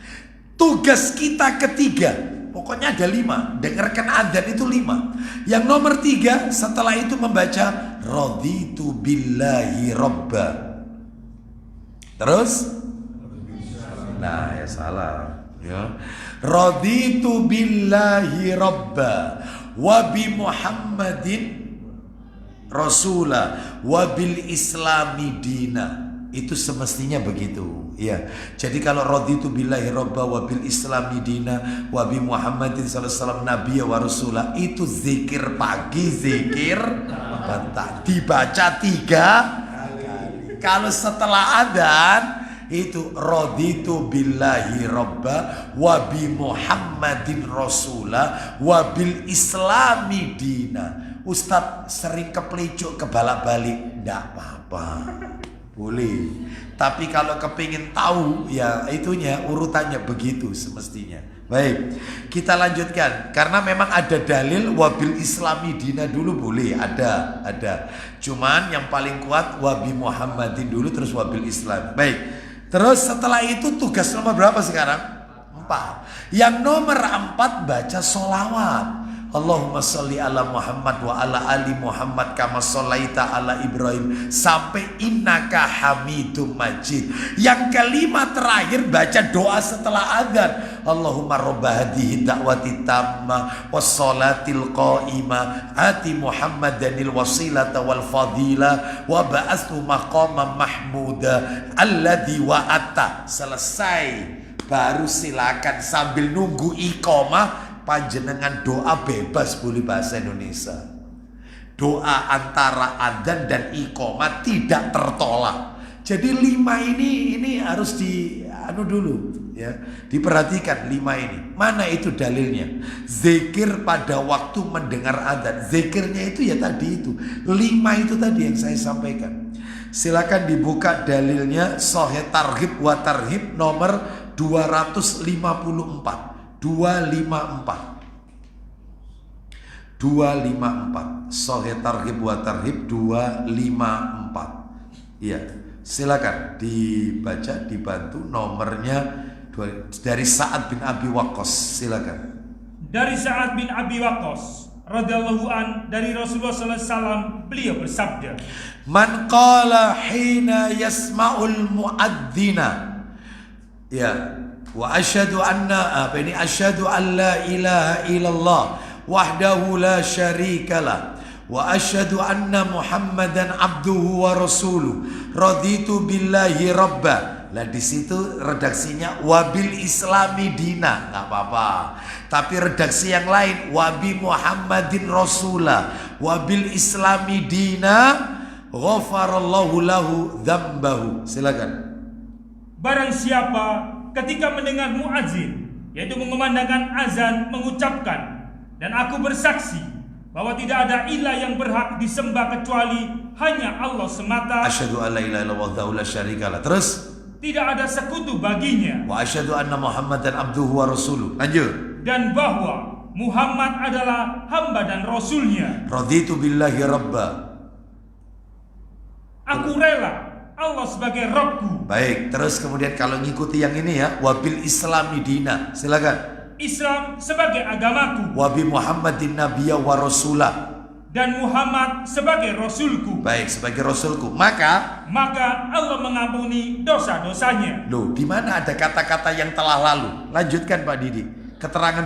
Tugas kita ketiga, pokoknya ada 5. Dengarkan adzan itu 5. Yang nomor 3 setelah itu membaca raditu billahi robba. Terus? Nah ya salah ya. Raditu billahi robba wa bi Muhammadin rasulah wa bil islami dina. Itu semestinya begitu, ya. Jadi kalau raditu billahi robba wa bil islami dina wa bi Muhammadin sallallahu alaihi wasallam nabiyya wa rasulah, itu zikir pagi, zikir petang, dibaca 3 kali. Kalau setelah adzan itu raditu billahi robba wa bi Muhammadin rasulah wa bil islami dina. Ustadz sering keplicuk kebalak-balik, ndak apa-apa. Boleh. Tapi kalau kepingin tahu, ya itunya urutannya begitu semestinya. Baik, kita lanjutkan. Karena memang ada dalil wabil islami dina dulu boleh, ada. Cuman yang paling kuat wabi Muhammadin dulu terus wabil islam. Baik. Terus setelah itu tugas nomor berapa sekarang? 4. Yang nomor 4 baca sholawat. Allahumma sholli ala Muhammad wa ala ali Muhammad kama shollaita ala Ibrahim sampai innaka hamidum majid. Yang kelima terakhir baca doa setelah adzan. Allahumma robba hadhihi da'wati tamma wassolatil qaima ati Muhammadanil wasilata wal fadila wa ba'athu maqama mahmuda alladhi wa'atta. Selesai, baru silakan sambil nunggu iqamah panjenengan doa bebas, boleh bahasa Indonesia. Doa antara adzan dan iqamah tidak tertolak. Jadi 5 ini harus dulu ya. Diperhatikan 5 ini. Mana itu dalilnya? Zikir pada waktu mendengar adzan. Zikirnya itu ya tadi itu. 5 itu tadi yang saya sampaikan. Silakan dibuka dalilnya Sahih Targhib wa Tarhib nomor 254. 254 Sahih Targhib wa Tarhib 254. Iya, silakan dibaca, dibantu nomornya dari Sa'ad bin Abi Waqqas. Silakan. Dari Sa'ad bin Abi Waqqas radhiyallahu an, dari Rasulullah sallallahu alaihi wasallam, beliau bersabda, Man qala hina yasma'ul muadzina, ya, wa asyhadu anna asyhadu an la ilaha illallah wahdahu la syarikalah wa asyhadu anna Muhammadan abduhu wa rasuluh raditu billahi rabba. Lah di situ redaksinya wabil islami dina, nggak apa-apa. Tapi redaksi yang lain wabi Muhammadin rasulah wabil islami dina ghafarallahu lahu dzambahu. Silakan. Barang siapa ketika mendengar muadzin, yaitu mengumandangkan azan, mengucapkan, dan aku bersaksi bahwa tidak ada ilah yang berhak disembah kecuali hanya Allah semata. Asyhadu an la ilaha illallah wahdahu la syarikalah. Terus tidak ada sekutu baginya. Wa asyhadu anna Muhammadan abduhu wa rasuluh. Lanjut. Dan bahwa Muhammad adalah hamba dan rasulnya. Raditu billahi rabba. Aku rela Allah sebagai Rabbku. Baik, terus kemudian kalau ngikuti yang ini ya, wabil islami dina. Silakan. Islam sebagai agamaku. Wabi Muhammadin nabiyya wa rasulah. Dan Muhammad sebagai rasulku. Baik, sebagai rasulku. Maka Allah mengampuni dosa-dosanya. Loh, di mana ada kata-kata yang telah lalu? Lanjutkan Pak Didi. Keterangan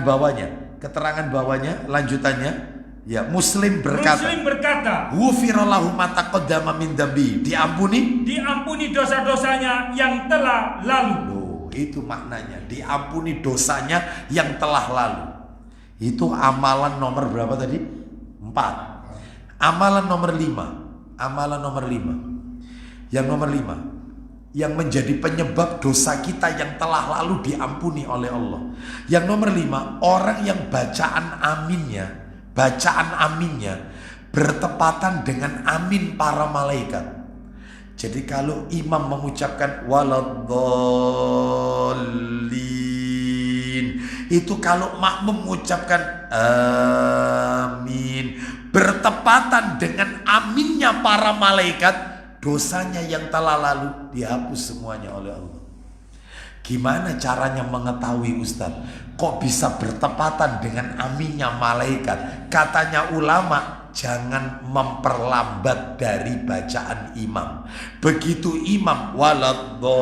bawahnya, lanjutannya. Ya, Muslim berkata, Ghufirallahu ma taqaddama min dzambi. Diampuni dosa-dosanya yang telah lalu. Loh, itu maknanya. Diampuni dosanya yang telah lalu. Itu amalan nomor berapa tadi? 4. Amalan nomor 5. Yang nomor 5, yang menjadi penyebab dosa kita yang telah lalu diampuni oleh Allah. Yang nomor 5, orang yang bacaan aminnya bertepatan dengan amin para malaikat. Jadi kalau imam mengucapkan waladdallin, itu kalau makmum mengucapkan amin, bertepatan dengan aminnya para malaikat, dosanya yang telah lalu dihapus semuanya oleh Allah. Gimana caranya mengetahui Ustadz? Kok bisa bertepatan dengan aminnya malaikat? Katanya ulama, jangan memperlambat dari bacaan imam. Begitu imam waladdallin,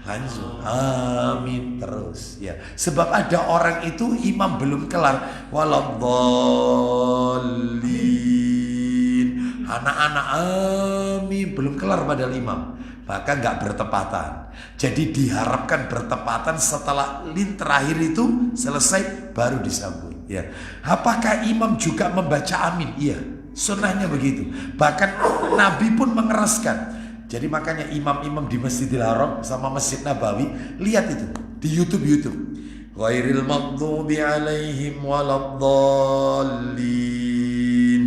langsung amin terus ya. Sebab ada orang itu imam belum kelar waladdallin, Anak-anak amin, belum kelar padahal imam. Maka nggak bertepatan. Jadi diharapkan bertepatan setelah lin terakhir itu selesai baru disambung. Ya. Apakah imam juga membaca amin? Iya, sunnahnya begitu. Bahkan Nabi pun mengeraskan. Jadi makanya imam-imam di Masjidil Haram sama Masjid Nabawi, lihat itu di YouTube. Ghairil maghdubi alaihim waladdallin.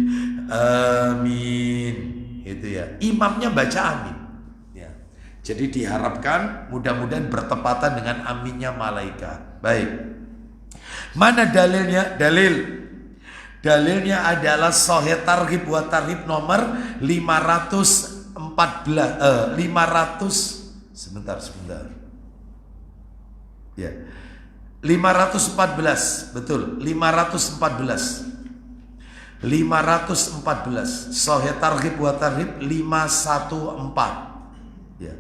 Amin. Itu ya. Imamnya baca amin. Ya. Jadi diharapkan mudah-mudahan bertepatan dengan aminnya malaikat. Baik. Mana dalilnya? Dalilnya adalah Sahih Targhib wa Tarhib nomor 514 sebentar. Ya. 514, betul. 514 Sahih Targhib wa Tarhib 514. Ya.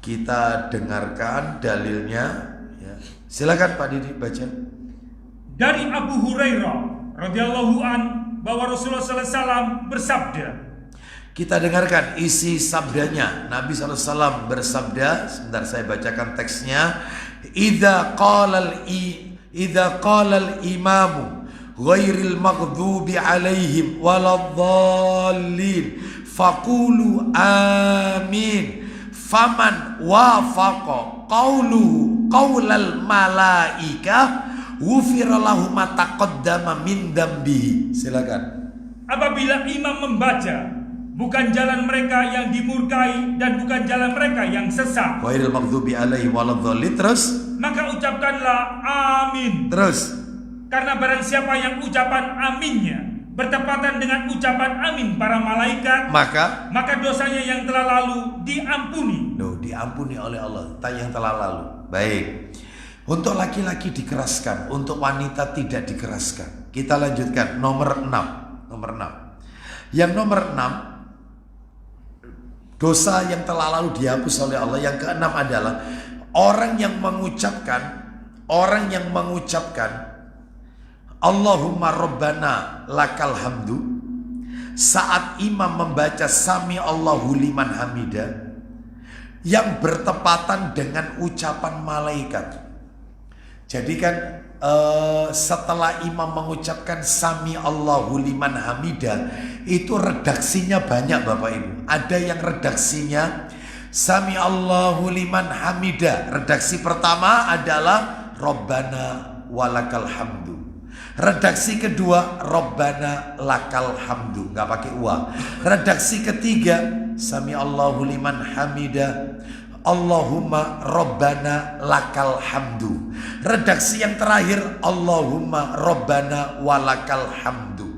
Kita dengarkan dalilnya ya. Silakan Pak Didi baca. Dari Abu Hurairah radhiyallahu an bahwa Rasulullah sallallahu alaihi wasallam bersabda. Kita dengarkan isi sabdanya. Nabi SAW bersabda, sebentar saya bacakan teksnya. Idza qala al-imamu ghairil maghdubi alaihim waladdallin faqulu amin. Faman wafaqa qawluhu qawlal malaikah ghufira lahu ma taqaddama min dambihi. Silakan. Apabila imam membaca bukan jalan mereka yang dimurkai dan bukan jalan mereka yang sesat, Ghairil maghdubi alaihim waladdallin, terus maka ucapkanlah amin. Terus Karena barang siapa yang ucapan aminnya bertepatan dengan ucapan amin para malaikat, maka dosanya yang telah lalu diampuni. Diampuni oleh Allah yang telah lalu. Baik. Untuk laki-laki dikeraskan, untuk wanita tidak dikeraskan. Kita lanjutkan nomor 6. Yang nomor 6, dosa yang telah lalu dihapus oleh Allah. Yang ke-6 adalah orang yang mengucapkan Allahumma Rabbana lakal hamdu saat imam membaca Sami Allahu liman hamidah yang bertepatan dengan ucapan malaikat. Jadi kan setelah imam mengucapkan Sami Allahu liman hamidah, itu redaksinya banyak Bapak Ibu. Ada yang redaksinya Sami Allahu liman hamidah. Redaksi pertama adalah Rabbana walakal hamdu. Redaksi kedua Rabbana lakal hamdu, nggak pakai wa. Redaksi ketiga Sami Allahu liman hamidah Allahumma Rabbana lakal hamdu. Redaksi yang terakhir Allahumma Rabbana walakal hamdu.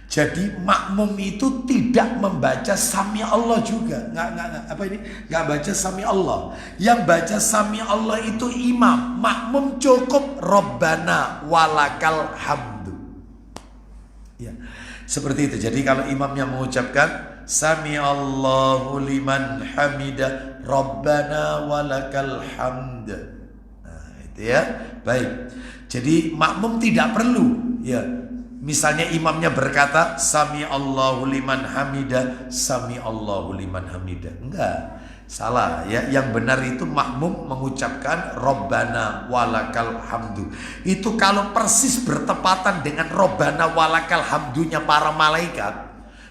Jadi makmum itu tidak membaca Sami Allah juga. Nggak baca Sami Allah. Yang baca Sami Allah itu imam. Makmum cukup Rabbana walakal hamdu. Ya, seperti itu. Jadi kalau imamnya mengucapkan Sami Allahu liman hamidah Rabbana walakal hamd. Nah, itu ya. Baik. Jadi makmum tidak perlu ya. Misalnya imamnya berkata Sami Allahu liman hamidah, Sami Allahu liman hamidah. Enggak. Salah ya. Yang benar itu makmum mengucapkan Rabbana walakal hamdu. Itu kalau persis bertepatan dengan Rabbana walakal hamdunya para malaikat,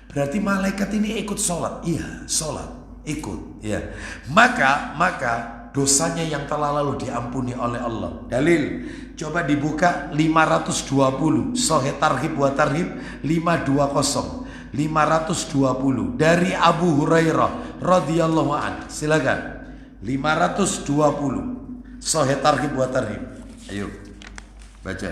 berarti malaikat ini ikut sholat. Iya, sholat, ikut ya. Maka dosanya yang telah lalu diampuni oleh Allah. Dalil, coba dibuka 520 Sahih Targhib wa Tarhib 520 dari Abu Hurairah radhiyallahu an. Silakan. 520 Sahih Targhib wa Tarhib. Ayo baca.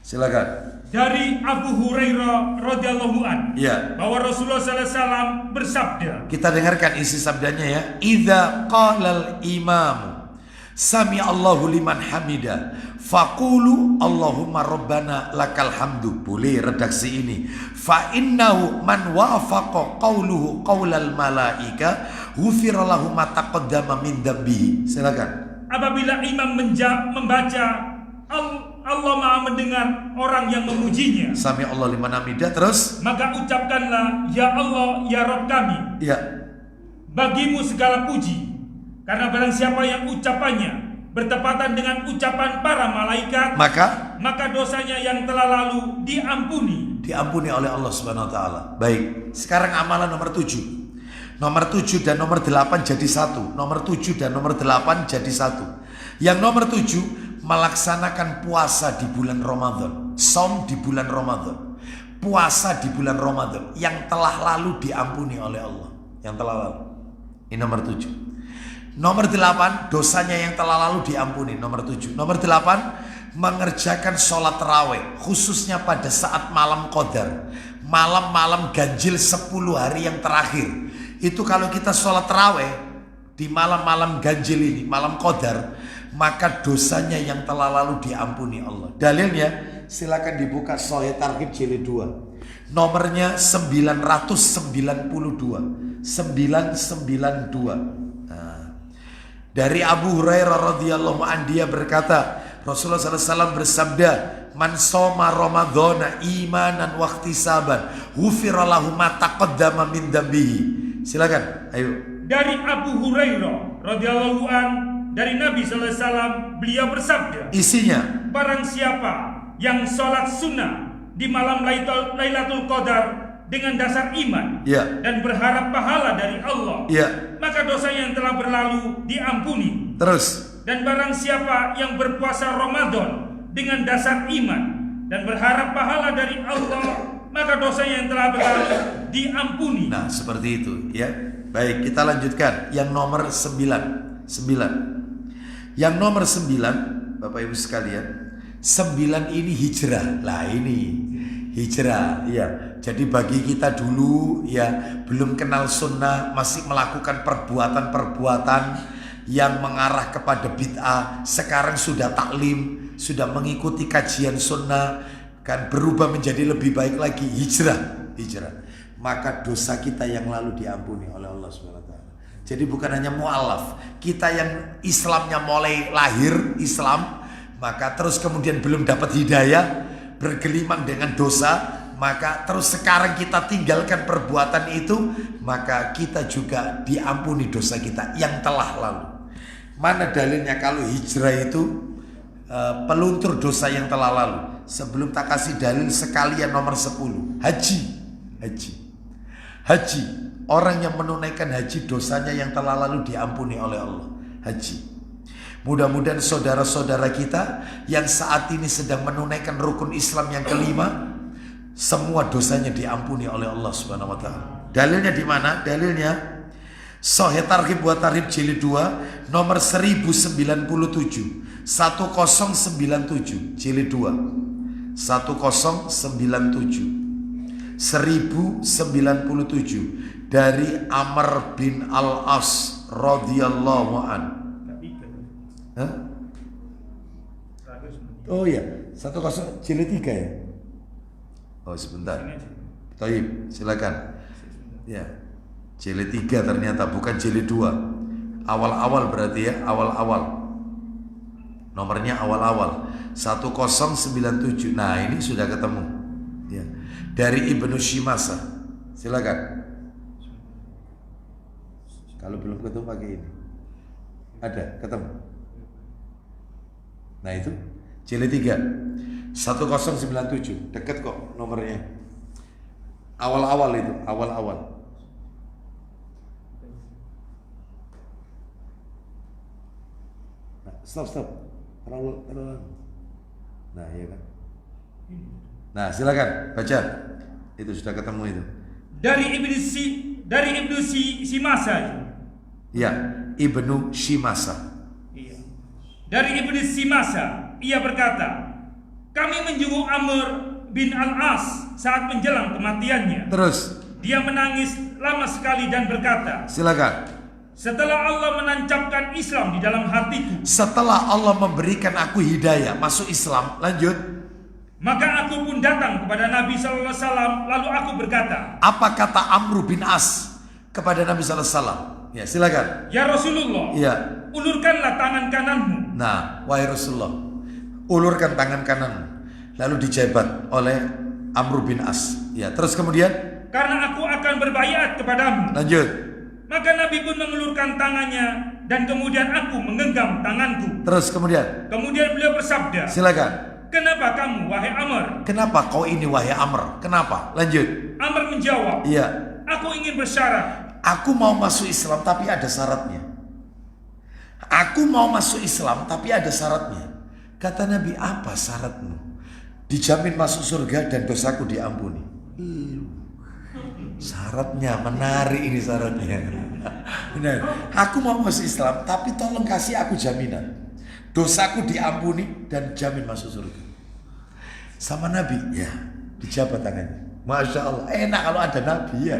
Silakan. Dari Abu Hurairah radhiyallahu an, ya, bahwa Rasulullah sallallahu alaihi wasallam bersabda. Kita dengarkan isi sabdanya ya. Idza qalal imamu Sami Allahu liman hamidah faqulu Allahumma Rabbana lakal hamdu. Boleh redaksi ini. Fa innahu man wafaqa qawluhu qawlal malaika ghufira lahu ma taqaddama min dambihi. Silakan. Apabila imam membaca Allah Maha mendengar orang yang memujinya. Sami Allah liman hamidah. Terus? Maka ucapkanlah, ya Allah, ya Rabb kami, Ya. bagimu segala puji. Karena barang siapa yang ucapannya bertepatan dengan ucapan para malaikat, maka dosanya yang telah lalu diampuni. Diampuni oleh Allah Subhanahu wa taala. Baik, sekarang amalan nomor 7. Nomor 7 dan nomor 8 jadi satu. Nomor 7 dan nomor 8 jadi satu. Yang nomor 7, melaksanakan puasa di bulan Ramadan. Saum di bulan Ramadan. Puasa di bulan Ramadan yang telah lalu diampuni oleh Allah. Yang telah lalu. Ini nomor 7. Nomor 8, dosanya yang telah lalu diampuni. Nomor 7. Nomor 8, mengerjakan sholat tarawih, khususnya pada saat malam qadar, malam-malam ganjil 10 hari yang terakhir. Itu kalau kita sholat tarawih di malam-malam ganjil ini, malam qadar, maka dosanya yang telah lalu diampuni Allah. Dalilnya silakan dibuka Sahih Targhib jilid 2. Nomornya 992. 992. Dari Abu Hurairah radhiyallahu anhu, dia berkata, Rasulullah SAW bersabda, man soma ramadhana imanan wa ihtisaban ghufira lahu ma taqaddama min dambihi. Silakan, ayo. Dari Abu Hurairah radhiyallahu anhu, dari Nabi SAW, beliau bersabda, isinya, barang siapa yang sholat sunnah di malam Lailatul Qadar dengan dasar iman, ya, dan berharap pahala dari Allah, ya, maka dosa yang telah berlalu diampuni. terus, dan barang siapa yang berpuasa Ramadan dengan dasar iman dan berharap pahala dari Allah, maka dosa yang telah berlalu diampuni. nah seperti itu ya. Baik, kita lanjutkan yang nomor 9. Yang nomor 9, Bapak Ibu sekalian, 9 ini hijrah. Lah ini hijrah ya. Jadi bagi kita dulu ya belum kenal sunnah, masih melakukan perbuatan-perbuatan yang mengarah kepada bid'ah, sekarang sudah taklim, sudah mengikuti kajian sunnah, kan berubah menjadi lebih baik lagi, hijrah. Maka dosa kita yang lalu diampuni oleh Allah Subhanahu wa taala. Jadi bukan hanya mualaf, kita yang Islamnya mulai lahir Islam, maka terus kemudian belum dapat hidayah, bergelimang dengan dosa, maka terus sekarang kita tinggalkan perbuatan itu, maka kita juga diampuni dosa kita yang telah lalu. Mana dalilnya kalau hijrah itu peluntur dosa yang telah lalu? Sebelum tak kasih dalil, sekalian nomor 10, haji. Orang yang menunaikan haji, dosanya yang telah lalu diampuni oleh Allah. Haji. Mudah-mudahan saudara-saudara kita yang saat ini sedang menunaikan rukun Islam yang kelima, semua dosanya diampuni oleh Allah Subhanahu wa taala. Dalilnya di mana? Dalilnya Sahih Targhib wa Tarhib jilid 2 nomor 1097. 1097 jilid 2. 1097. 1097 dari Amr bin Al-As radhiyallahu an. Oh ya, 10 jilid 3 ya. Oh sebentar. Taib, silakan. Ya. Jilid 3 ternyata bukan jilid 2. Awal-awal berarti ya, awal-awal. Nomornya awal-awal. 1097. Nah, ini sudah ketemu. Ya. Dari Ibnu Shimasa. Silakan. Kalau belum ketemu pakai ini. Ada, ketemu. Nah, itu jilid 3. 1097. Dekat kok nomornya. Awal-awal itu, awal-awal. Nah, stop. Terlalu. Nah, iya kan. Nah, silakan baca. Itu sudah ketemu itu. Dari Ibnu Shimasa. Ya, Ibnu Shimasa. Iya. Dari Ibnu Shimasa, ia berkata, kami menjenguk Amr bin Al-As saat menjelang kematiannya. Terus dia menangis lama sekali dan berkata, silakan. setelah Allah menancapkan Islam di dalam hatiku, setelah Allah memberikan aku hidayah masuk Islam, lanjut, maka aku pun datang kepada Nabi sallallahu alaihi wasallam, lalu aku berkata, apa kata Amr bin As kepada Nabi sallallahu alaihi wasallam? Ya, silakan. ya Rasulullah, ya, ulurkanlah tangan kananmu. Nah, wahai Rasulullah, ulurkan tangan kanan, lalu dijabat oleh Amr bin As. Ya, terus kemudian, karena aku akan berbaiat kepadamu. lanjut. Maka Nabi pun mengulurkan tangannya dan kemudian aku menggenggam tanganku. Terus kemudian, Kemudian beliau bersabda, silakan. kenapa kamu wahai Amr? Kenapa kau ini wahai Amr? Kenapa? Lanjut. Amr menjawab, Iya. aku ingin bersyarat. Aku mau masuk Islam tapi ada syaratnya. Aku mau masuk Islam tapi ada syaratnya. Kata Nabi, apa syaratmu? Dijamin masuk surga dan dosaku diampuni. Syaratnya menarik ini syaratnya. Benar. Aku mau masuk Islam tapi tolong kasih aku jaminan. Dosaku diampuni dan jamin masuk surga. Sama Nabi, ya, dijabat tangannya. Masya Allah, enak kalau ada Nabi ya.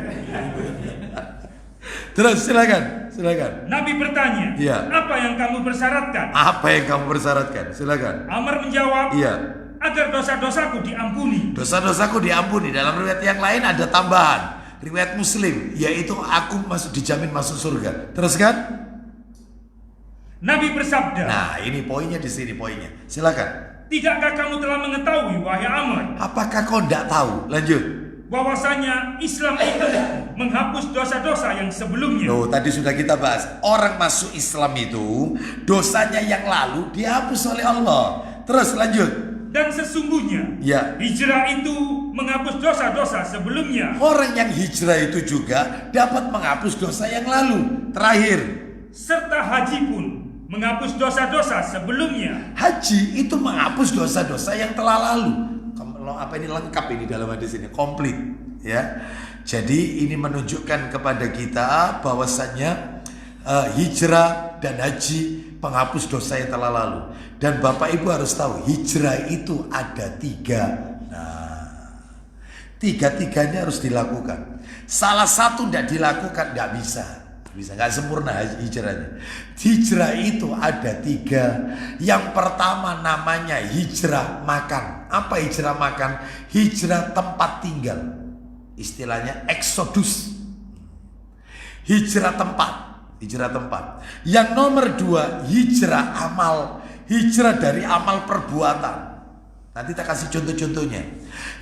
Terus silakan. Nabi bertanya, Iya. apa yang kamu persyaratkan? Apa yang kamu persyaratkan? Silakan. Amr menjawab, Iya. agar dosa-dosaku diampuni. Dosa-dosaku diampuni. Dalam riwayat yang lain ada tambahan. Riwayat Muslim, yaitu aku dijamin masuk surga. Terus kan? Nabi bersabda, Nah, ini poinnya di sini poinnya. Silakan. tidakkah kamu telah mengetahui wahai Amr, Apakah kau tidak tahu? Lanjut. bahwasanya Islam itu menghapus dosa-dosa yang sebelumnya. Loh, tadi sudah kita bahas. Orang masuk Islam itu dosanya yang lalu dihapus oleh Allah. Terus lanjut. Dan sesungguhnya Ya. hijrah itu menghapus dosa-dosa sebelumnya. Orang yang hijrah itu juga dapat menghapus dosa yang lalu. Terakhir, Serta haji pun menghapus dosa-dosa sebelumnya. haji itu menghapus dosa-dosa yang telah lalu. Kalau apa ini lengkap ini dalam hadis ini, komplit ya. Jadi ini menunjukkan kepada kita bahwasannya hijrah dan haji penghapus dosa yang telah lalu. Dan Bapak Ibu harus tahu hijrah itu ada 3. Nah, 3-tiganya harus dilakukan. Salah satu tidak dilakukan tidak bisa, nggak sempurna hijrahnya. Hijrah itu ada 3. Yang pertama namanya hijrah makan. Apa hijrah makan? Hijrah tempat tinggal. Istilahnya eksodus. Hijrah tempat. Yang nomor 2 hijrah amal. Hijrah dari amal perbuatan. Nanti kita kasih contoh-contohnya.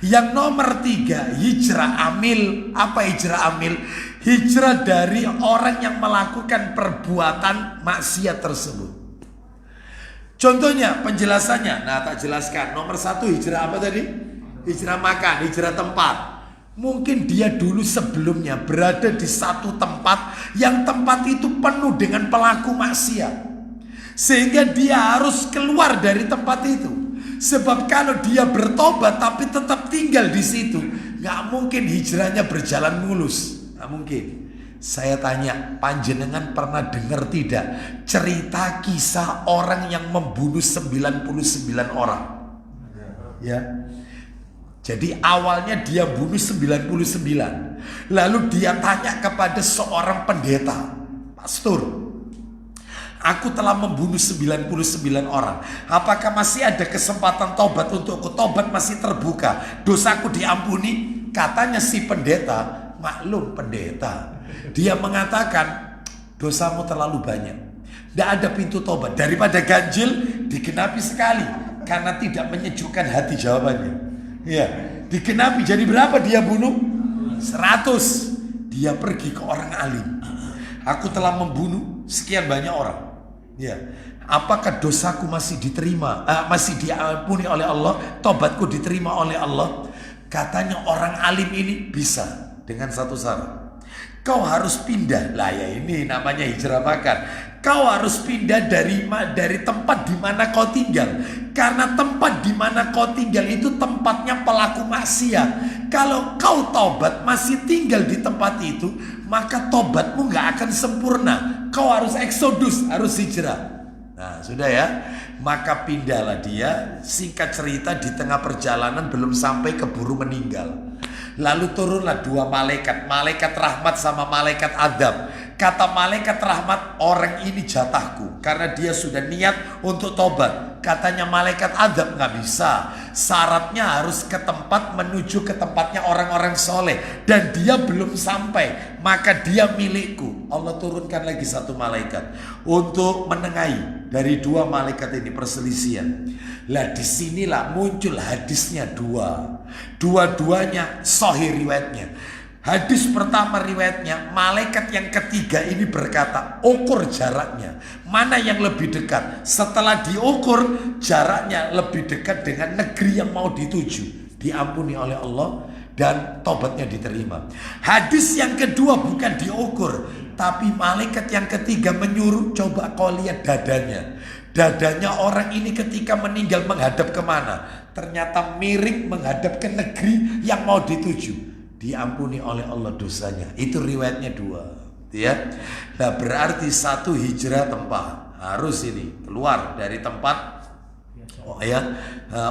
Yang nomor 3 hijrah amil. Apa hijrah amil? Hijrah dari orang yang melakukan perbuatan maksiat tersebut. Contohnya, penjelasannya. Nah, tak jelaskan. Nomor 1 hijrah apa tadi? Hijrah makan, hijrah tempat. Mungkin dia dulu sebelumnya berada di satu tempat yang tempat itu penuh dengan pelaku maksiat. Sehingga dia harus keluar dari tempat itu. Sebab kalau dia bertobat tapi tetap tinggal di situ, nggak mungkin hijrahnya berjalan mulus. Nggak mungkin. Saya tanya, panjenengan pernah dengar tidak cerita kisah orang yang membunuh 99 orang? Ya. Jadi awalnya dia bunuh 99. Lalu dia tanya kepada seorang pendeta, pastor, aku telah membunuh 99 orang. Apakah masih ada kesempatan tobat untukku? Tobat masih terbuka. Dosaku diampuni? Katanya si pendeta, maklum pendeta, dia mengatakan dosamu terlalu banyak. Tidak ada pintu tobat. Daripada ganjil, digenapi sekali. Karena tidak menyejukkan hati jawabannya. Ya, digenapi. Jadi berapa dia bunuh? 100. Dia pergi ke orang alim. Aku telah membunuh sekian banyak orang. Ya, apakah dosaku masih diterima, masih diampuni oleh Allah, tobatku diterima oleh Allah? Katanya orang alim ini bisa dengan satu syarat. Kau harus pindah. Lah ya, ini namanya hijrah makan. Kau harus pindah dari tempat di mana kau tinggal. Karena tempat di mana kau tinggal itu tempatnya pelaku maksiat. Kalau kau tobat masih tinggal di tempat itu, maka tobatmu nggak akan sempurna. Kau harus eksodus, harus hijrah. Nah, sudah ya. Maka pindahlah dia. Singkat cerita, di tengah perjalanan belum sampai keburu meninggal. Lalu turunlah 2 malaikat, malaikat rahmat sama malaikat adab. Kata malaikat rahmat, orang ini jatahku karena dia sudah niat untuk tobat. Katanya malaikat adab, nggak bisa. Syaratnya harus ke tempat, menuju ke tempatnya orang-orang soleh, dan dia belum sampai, maka dia milikku. Allah turunkan lagi 1 malaikat untuk menengahi dari dua malaikat ini perselisihan. Lah disinilah muncul hadisnya dua. Dua-duanya sahih riwayatnya. Hadis pertama riwayatnya, malaikat yang ketiga ini berkata, ukur jaraknya, mana yang lebih dekat. Setelah diukur, jaraknya lebih dekat dengan negeri yang mau dituju, diampuni oleh Allah dan tobatnya diterima. Hadis yang kedua bukan diukur, tapi malaikat yang ketiga menyuruh, coba kau lihat dadanya. Dadanya orang ini ketika meninggal menghadap kemana? Ternyata miring menghadap ke negeri yang mau dituju, diampuni oleh Allah dosanya. Itu riwayatnya dua, ya. Nah berarti satu hijrah tempat, harus ini keluar dari tempat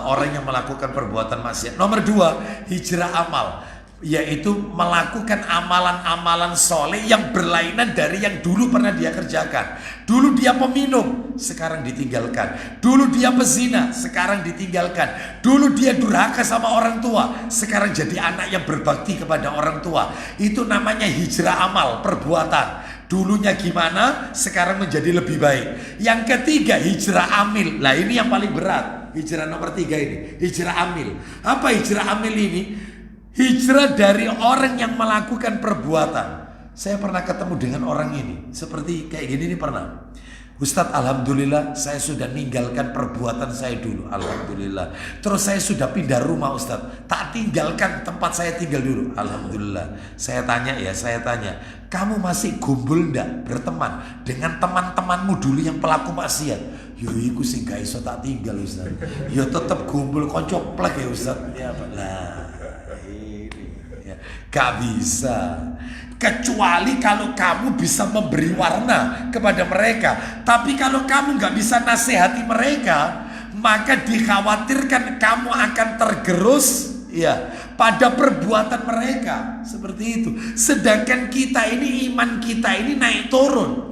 orang yang melakukan perbuatan maksiat. Nomor dua, hijrah amal, yaitu melakukan amalan-amalan soleh yang berlainan dari yang dulu pernah dia kerjakan. Dulu dia peminum, sekarang ditinggalkan. Dulu dia pezina, sekarang ditinggalkan. Dulu dia durhaka sama orang tua, sekarang jadi anak yang berbakti kepada orang tua. Itu namanya hijrah amal, perbuatan. Dulunya gimana, sekarang menjadi lebih baik. Yang ketiga, hijrah amil. Lah ini yang paling berat. Hijrah nomor 3 ini, hijrah amil. Apa hijrah amil ini? Hijrah dari orang yang melakukan perbuatan. Saya pernah ketemu dengan orang ini, seperti kayak gini nih pernah. Ustadz, alhamdulillah saya sudah meninggalkan perbuatan saya dulu, alhamdulillah. Terus saya sudah pindah rumah Ustadz, tak tinggalkan tempat saya tinggal dulu, alhamdulillah. Saya tanya, kamu masih gumbul ndak berteman dengan teman-temanmu dulu yang pelaku maksiat? Yo iku sing gak iso tak tinggal Ustadz. Yo tetep gumbul konco plek ya Ustadz. Ya lah. Gak bisa, kecuali kalau kamu bisa memberi warna kepada mereka. Tapi kalau kamu gak bisa nasihati mereka, maka dikhawatirkan kamu akan tergerus ya pada perbuatan mereka. Seperti itu. Sedangkan kita ini, iman kita ini naik turun.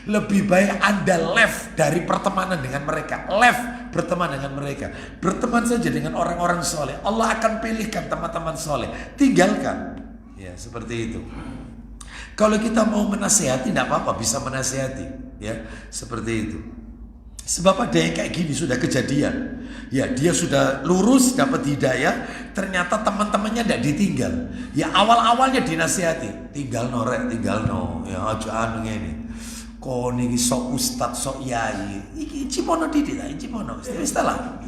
Lebih baik Anda left dari pertemanan dengan mereka. Left berteman dengan mereka. Berteman saja dengan orang-orang soleh. Allah akan pilihkan teman-teman soleh. Tinggalkan. Ya seperti itu. Kalau kita mau menasihati, tidak apa-apa, bisa menasihati. Ya seperti itu. Sebab ada yang kayak gini sudah kejadian. Ya dia sudah lurus dapat hidayah, ternyata teman-temannya tidak ditinggal. Ya awal-awalnya dinasihati, tinggal no rek, tinggal no. Ya aja anu ini. Kau nih sok ustad, sok yai, iki cimono didik lah, cimono, istilah.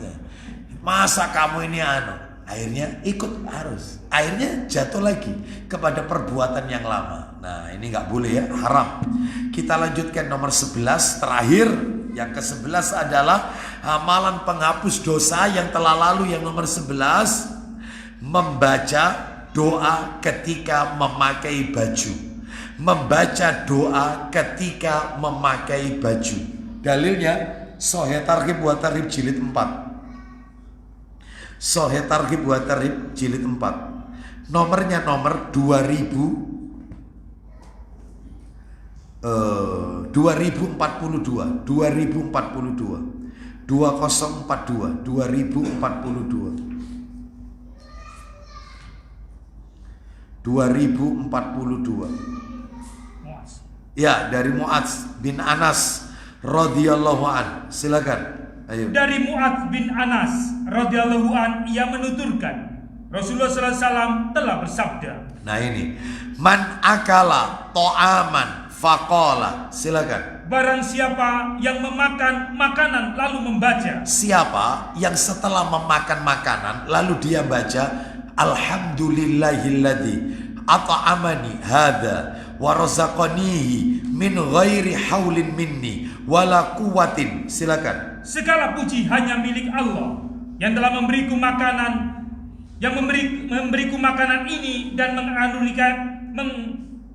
Masa kamu ini anu? Akhirnya ikut harus. Akhirnya jatuh lagi kepada perbuatan yang lama. Nah ini nggak boleh ya, haram. Kita lanjutkan nomor 11 terakhir. Yang ke-11 adalah amalan penghapus dosa yang telah lalu. Yang nomor 11, membaca doa ketika memakai baju. Membaca doa ketika memakai baju. Dalilnya Sahih Targhib wa Tarhib jilid 4. Sahih Targhib wa Tarhib jilid 4. Nomornya nomor 2042 2042 2042 2042. Ya, dari Mu'adz bin Anas radhiyallahu an. Silakan. Ayo. Dari Mu'adz bin Anas radhiyallahu an, ia menuturkan, Rasulullah SAW telah bersabda. Nah ini, man akala to'aman faqala. Silakan. Barang siapa yang memakan makanan lalu membaca. Siapa yang setelah memakan makanan lalu dia baca alhamdulillahilladzi at'amani hadza wa razaqanihi min ghairi haulin minni wala quwwatin. Silakan. Segala puji hanya milik Allah yang telah memberiku makanan, yang memberiku makanan ini dan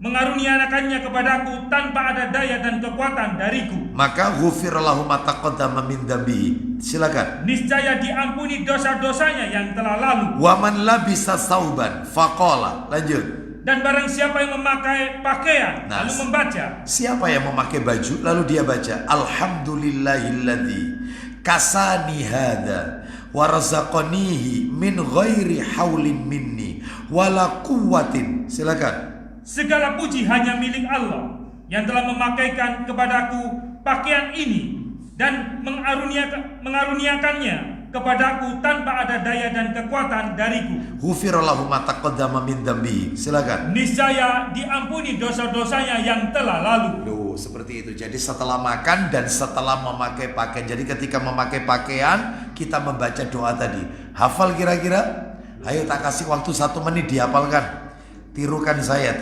mengaruniakannya kepadaku tanpa ada daya dan kekuatan dariku. Maka ghufira lahu ma taqaddama min dzambi. Silakan. Niscaya diampuni dosa-dosanya yang telah lalu. Wa man labisa sauban faqala. Lanjut. Dan barang siapa yang memakai pakaian lalu membaca. Siapa yang memakai baju lalu dia baca alhamdulillahilladzi kasani hadza wa razaqanihi min ghairi haulin minni wala quwwatin. Silakan. Segala puji hanya milik Allah yang telah memakaikan kepadaku pakaian ini dan mengaruniakannya kepadaku tanpa ada daya dan kekuatan dariku. Ghufira lahu ma taqaddama min dzambi. Silakan. Niscaya diampuni dosa-dosanya yang telah lalu. Loh, seperti itu. Jadi setelah makan dan setelah memakai pakaian. Jadi ketika memakai pakaian, kita membaca doa tadi. Hafal kira-kira? Ayo tak kasih waktu 1 menit dihafalkan. Tirukan saya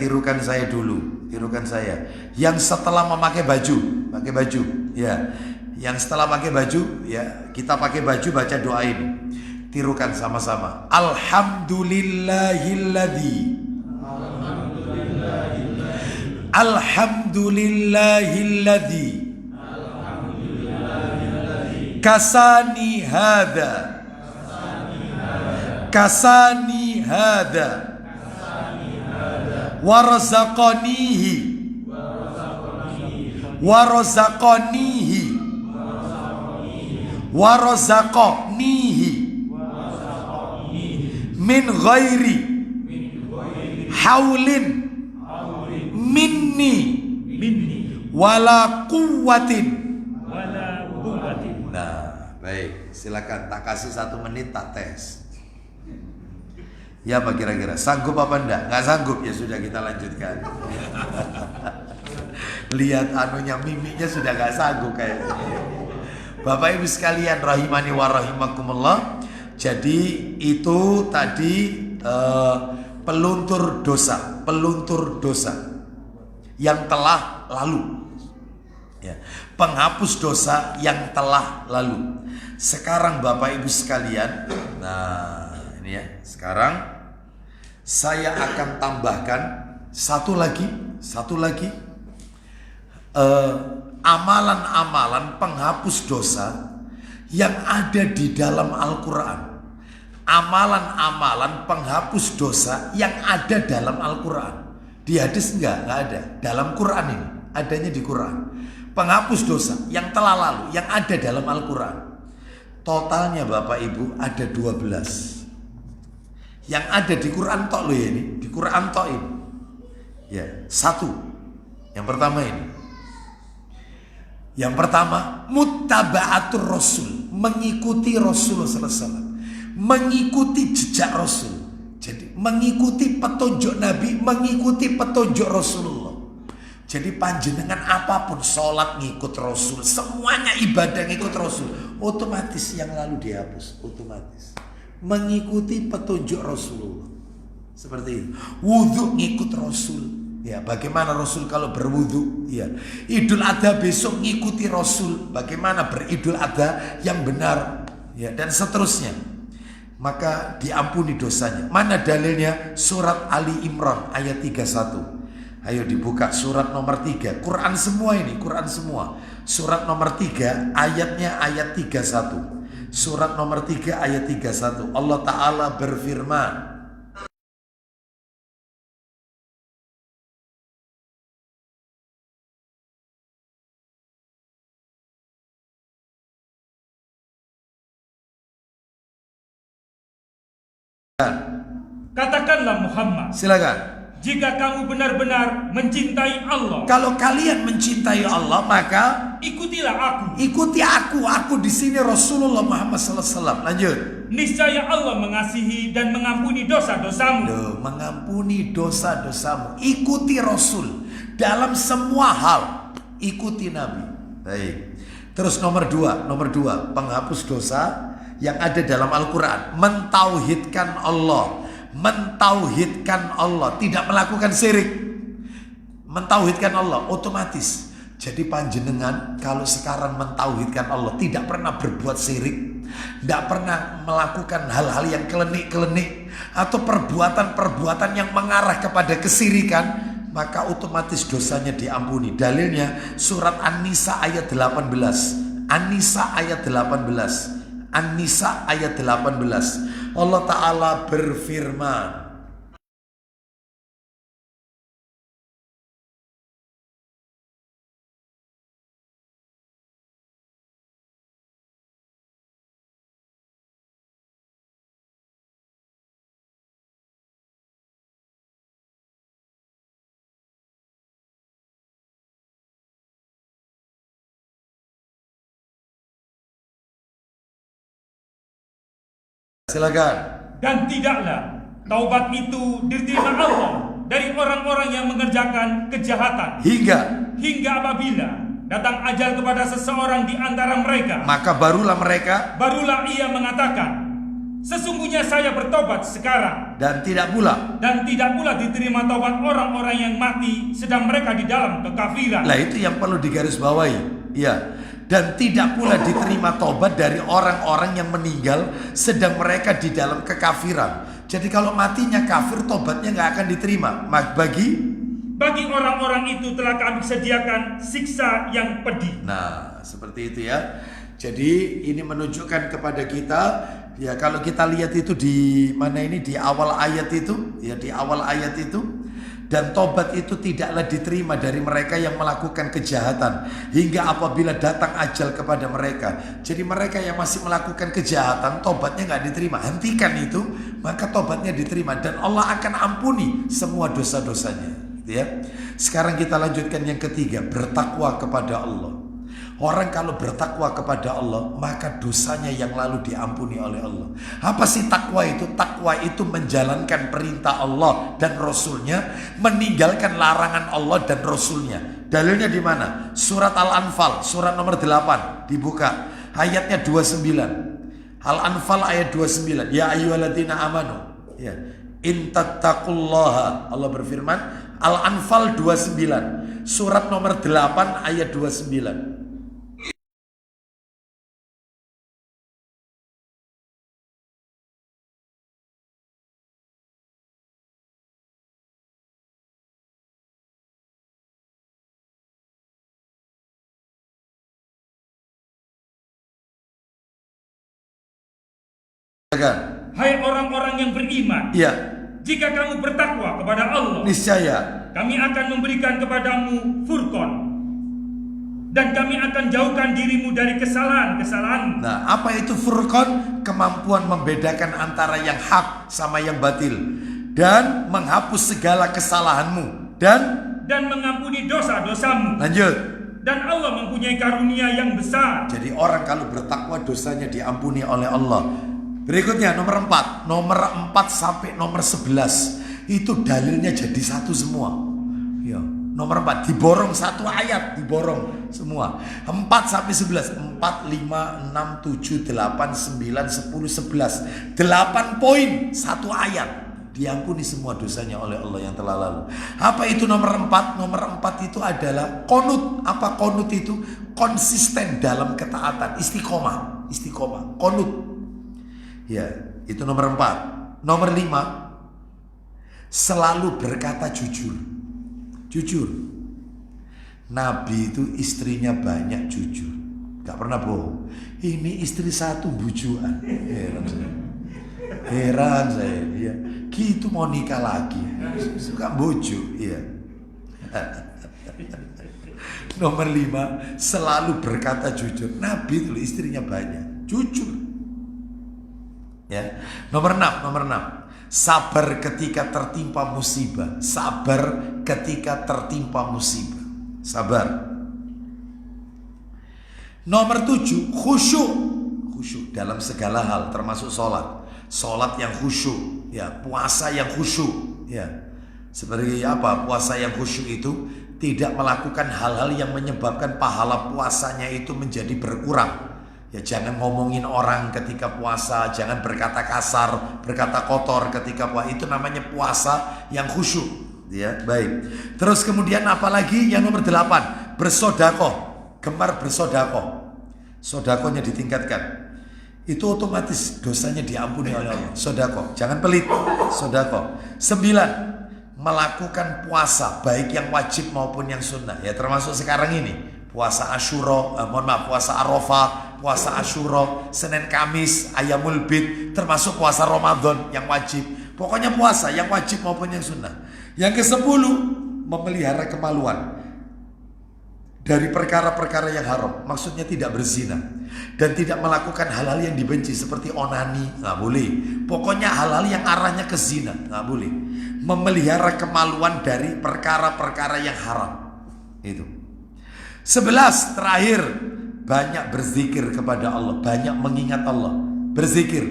dulu. Tirukan saya. Yang setelah memakai baju, pakai baju, ya. Yang setelah pakai baju, ya, kita pakai baju baca doa ini. Tirukan sama-sama. Alhamdulillahilladzi Alhamdulillahilladzi kasani hadza warazaqanihi min ghairi haulin minni wala quwwatin. Nah, baik, silakan tak kasih 1 menit tak tes. Ya apa kira-kira? Sanggup apa enggak? Nggak sanggup, ya sudah kita lanjutkan. Lihat anunya, mimiknya sudah nggak sanggup kayaknya. Bapak Ibu sekalian rahimani wa rahimakumullah. Jadi itu tadi peluntur dosa yang telah lalu. Ya, penghapus dosa yang telah lalu. Sekarang Bapak Ibu sekalian, nah ini ya, sekarang saya akan tambahkan satu lagi amalan-amalan penghapus dosa yang ada di dalam Al-Quran. Amalan-amalan penghapus dosa yang ada dalam Al-Quran. Di hadis enggak ada. Dalam Quran ini, adanya di Quran. Penghapus dosa yang telah lalu, yang ada dalam Al-Quran. Totalnya Bapak Ibu ada 12. Yang ada di Quran tok loh ya ini. Di Quran tok ini. Ya, 1. Yang pertama ini. Yang pertama, muttaba'atur Rasul, mengikuti Rasulullah SAW, mengikuti jejak Rasul. Jadi mengikuti petunjuk Nabi, mengikuti petunjuk Rasulullah. Jadi panjenengan apapun, sholat ngikut Rasul, semuanya ibadah ngikut Rasul, otomatis yang lalu dihapus, otomatis. Mengikuti petunjuk Rasulullah. Seperti itu. Wudhu ngikut Rasul. Ya, bagaimana Rasul kalau berwudu? Ya. Idul Adha besok ngikuti Rasul, bagaimana beridul Adha yang benar? Ya, dan seterusnya. Maka diampuni dosanya. Mana dalilnya? Surat Ali Imran ayat 31. Ayo dibuka surat nomor 3. Quran semua ini, Quran semua. Surat nomor 3 ayatnya ayat 31. Surat nomor 3 ayat 31. Allah Ta'ala berfirman, Katakanlah Muhammad, silakan. jika kamu benar-benar mencintai Allah, Kalau kalian mencintai Allah, maka ikutilah aku. ikuti aku. Aku di sini Rasulullah Muhammad SAW. Lanjut. Niscaya Allah mengasihi dan mengampuni dosa-dosamu. Duh, mengampuni dosa-dosamu. Ikuti Rasul dalam semua hal. Ikuti Nabi. Baik. Terus nomor 2, penghapus dosa yang ada dalam Al-Quran. Mentauhidkan Allah. Mentauhidkan Allah, tidak melakukan syirik. Mentauhidkan Allah otomatis. Jadi panjenengan kalau sekarang mentauhidkan Allah, tidak pernah berbuat syirik, tidak pernah melakukan hal-hal yang kelenik-kelenik atau perbuatan-perbuatan yang mengarah kepada kesirikan, maka otomatis dosanya diampuni. Dalilnya surat An-Nisa ayat 18. An-Nisa ayat 18. An-Nisa ayat 18. Allah Ta'ala berfirman, Silakan. Dan tidaklah taubat itu diterima Allah dari orang-orang yang mengerjakan kejahatan hingga apabila datang ajal kepada seseorang di antara mereka, maka barulah ia mengatakan, sesungguhnya saya bertobat sekarang, dan tidak pula diterima taubat orang-orang yang mati sedang mereka di dalam kekafiran. Lah itu yang perlu digarisbawahi. Ya. Dan tidak pula diterima tobat dari orang-orang yang meninggal sedang mereka di dalam kekafiran. Jadi kalau matinya kafir, tobatnya nggak akan diterima. Bagi orang-orang itu telah kami sediakan siksa yang pedih. Nah, seperti itu ya. Jadi ini menunjukkan kepada kita, ya kalau kita lihat itu di mana ini, di awal ayat itu, ya di awal ayat itu. Dan tobat itu tidaklah diterima dari mereka yang melakukan kejahatan hingga apabila datang ajal kepada mereka. Jadi mereka yang masih melakukan kejahatan, tobatnya nggak diterima. Hentikan itu, maka tobatnya diterima dan Allah akan ampuni semua dosa-dosanya. Ya. Sekarang kita lanjutkan yang ketiga, bertakwa kepada Allah. Orang kalau bertakwa kepada Allah, maka dosanya yang lalu diampuni oleh Allah. Apa sih takwa itu? Takwa itu menjalankan perintah Allah dan Rasulnya, meninggalkan larangan Allah dan Rasulnya. Dalilnya di mana? Surat Al-Anfal, surat nomor 8, dibuka. Ayatnya 29. Al-Anfal ayat 29. Ya ayyuhalladzina amanu. Ya. In tattaqullaha. Allah berfirman, Al-Anfal 29. Surat nomor 8 ayat 29. Hai orang-orang yang beriman, ya, jika kamu bertakwa kepada Allah, niscaya kami akan memberikan kepadamu Furqan, dan kami akan jauhkan dirimu dari kesalahan-kesalahanmu. Nah, apa itu Furqan? Kemampuan membedakan antara yang hak sama yang batil, dan menghapus segala kesalahanmu, dan mengampuni dosa-dosamu. Lanjut. Dan Allah mempunyai karunia yang besar. Jadi orang kalau bertakwa dosanya diampuni oleh Allah. Berikutnya nomor 4. Nomor 4 sampai nomor 11 itu dalilnya jadi satu semua. Ya, nomor 4 diborong satu ayat, diborong semua. 4 sampai 11. 4, 5, 6, 7, 8, 9, 10, 11. 8 poin satu ayat. Diampuni semua dosanya oleh Allah yang telah lalu. Apa itu nomor 4? Nomor 4 itu adalah qunut. Apa qunut itu? Konsisten dalam ketaatan, istiqomah, qunut. Ya, itu nomor 4. Nomor 5, selalu berkata jujur. Jujur. Nabi itu istrinya banyak, jujur, gak pernah bohong. Ini istri satu bujuan. Heran saya, ya. Gitu mau nikah lagi, suka bujuk, ya. Nomor 5, selalu berkata jujur. Nabi itu istrinya banyak, jujur. Ya. Nomor 6, sabar ketika tertimpa musibah. Sabar ketika tertimpa musibah. Sabar. Nomor 7, khusyuk. Khusyuk dalam segala hal, termasuk sholat. Sholat yang khusyuk, ya. Puasa yang khusyuk, ya. Seperti apa? Puasa yang khusyuk itu tidak melakukan hal-hal yang menyebabkan pahala puasanya itu menjadi berkurang. Ya, jangan ngomongin orang ketika puasa, jangan berkata kasar, berkata kotor ketika puasa. Itu namanya puasa yang khusyuk. Ya, baik. Terus kemudian apalagi yang nomor 8, bersodakoh, gemar bersodakoh. Sodakohnya ditingkatkan. Itu otomatis dosanya diampuni oleh Allah. Sodakoh, jangan pelit. Sodakoh. 9, melakukan puasa baik yang wajib maupun yang sunnah. Ya, termasuk sekarang ini. Puasa Asyura, puasa Arafah, puasa Asyura, Senin Kamis, Ayamul Bid, termasuk puasa Ramadan yang wajib. Pokoknya puasa yang wajib maupun yang sunnah. Yang ke-10, memelihara kemaluan dari perkara-perkara yang haram. Maksudnya tidak berzina dan tidak melakukan hal-hal yang dibenci seperti onani, nggak boleh. Pokoknya hal-hal yang arahnya ke zina, nggak boleh. Memelihara kemaluan dari perkara-perkara yang haram. Itu. 11, terakhir, banyak berzikir kepada Allah, banyak mengingat Allah. Berzikir.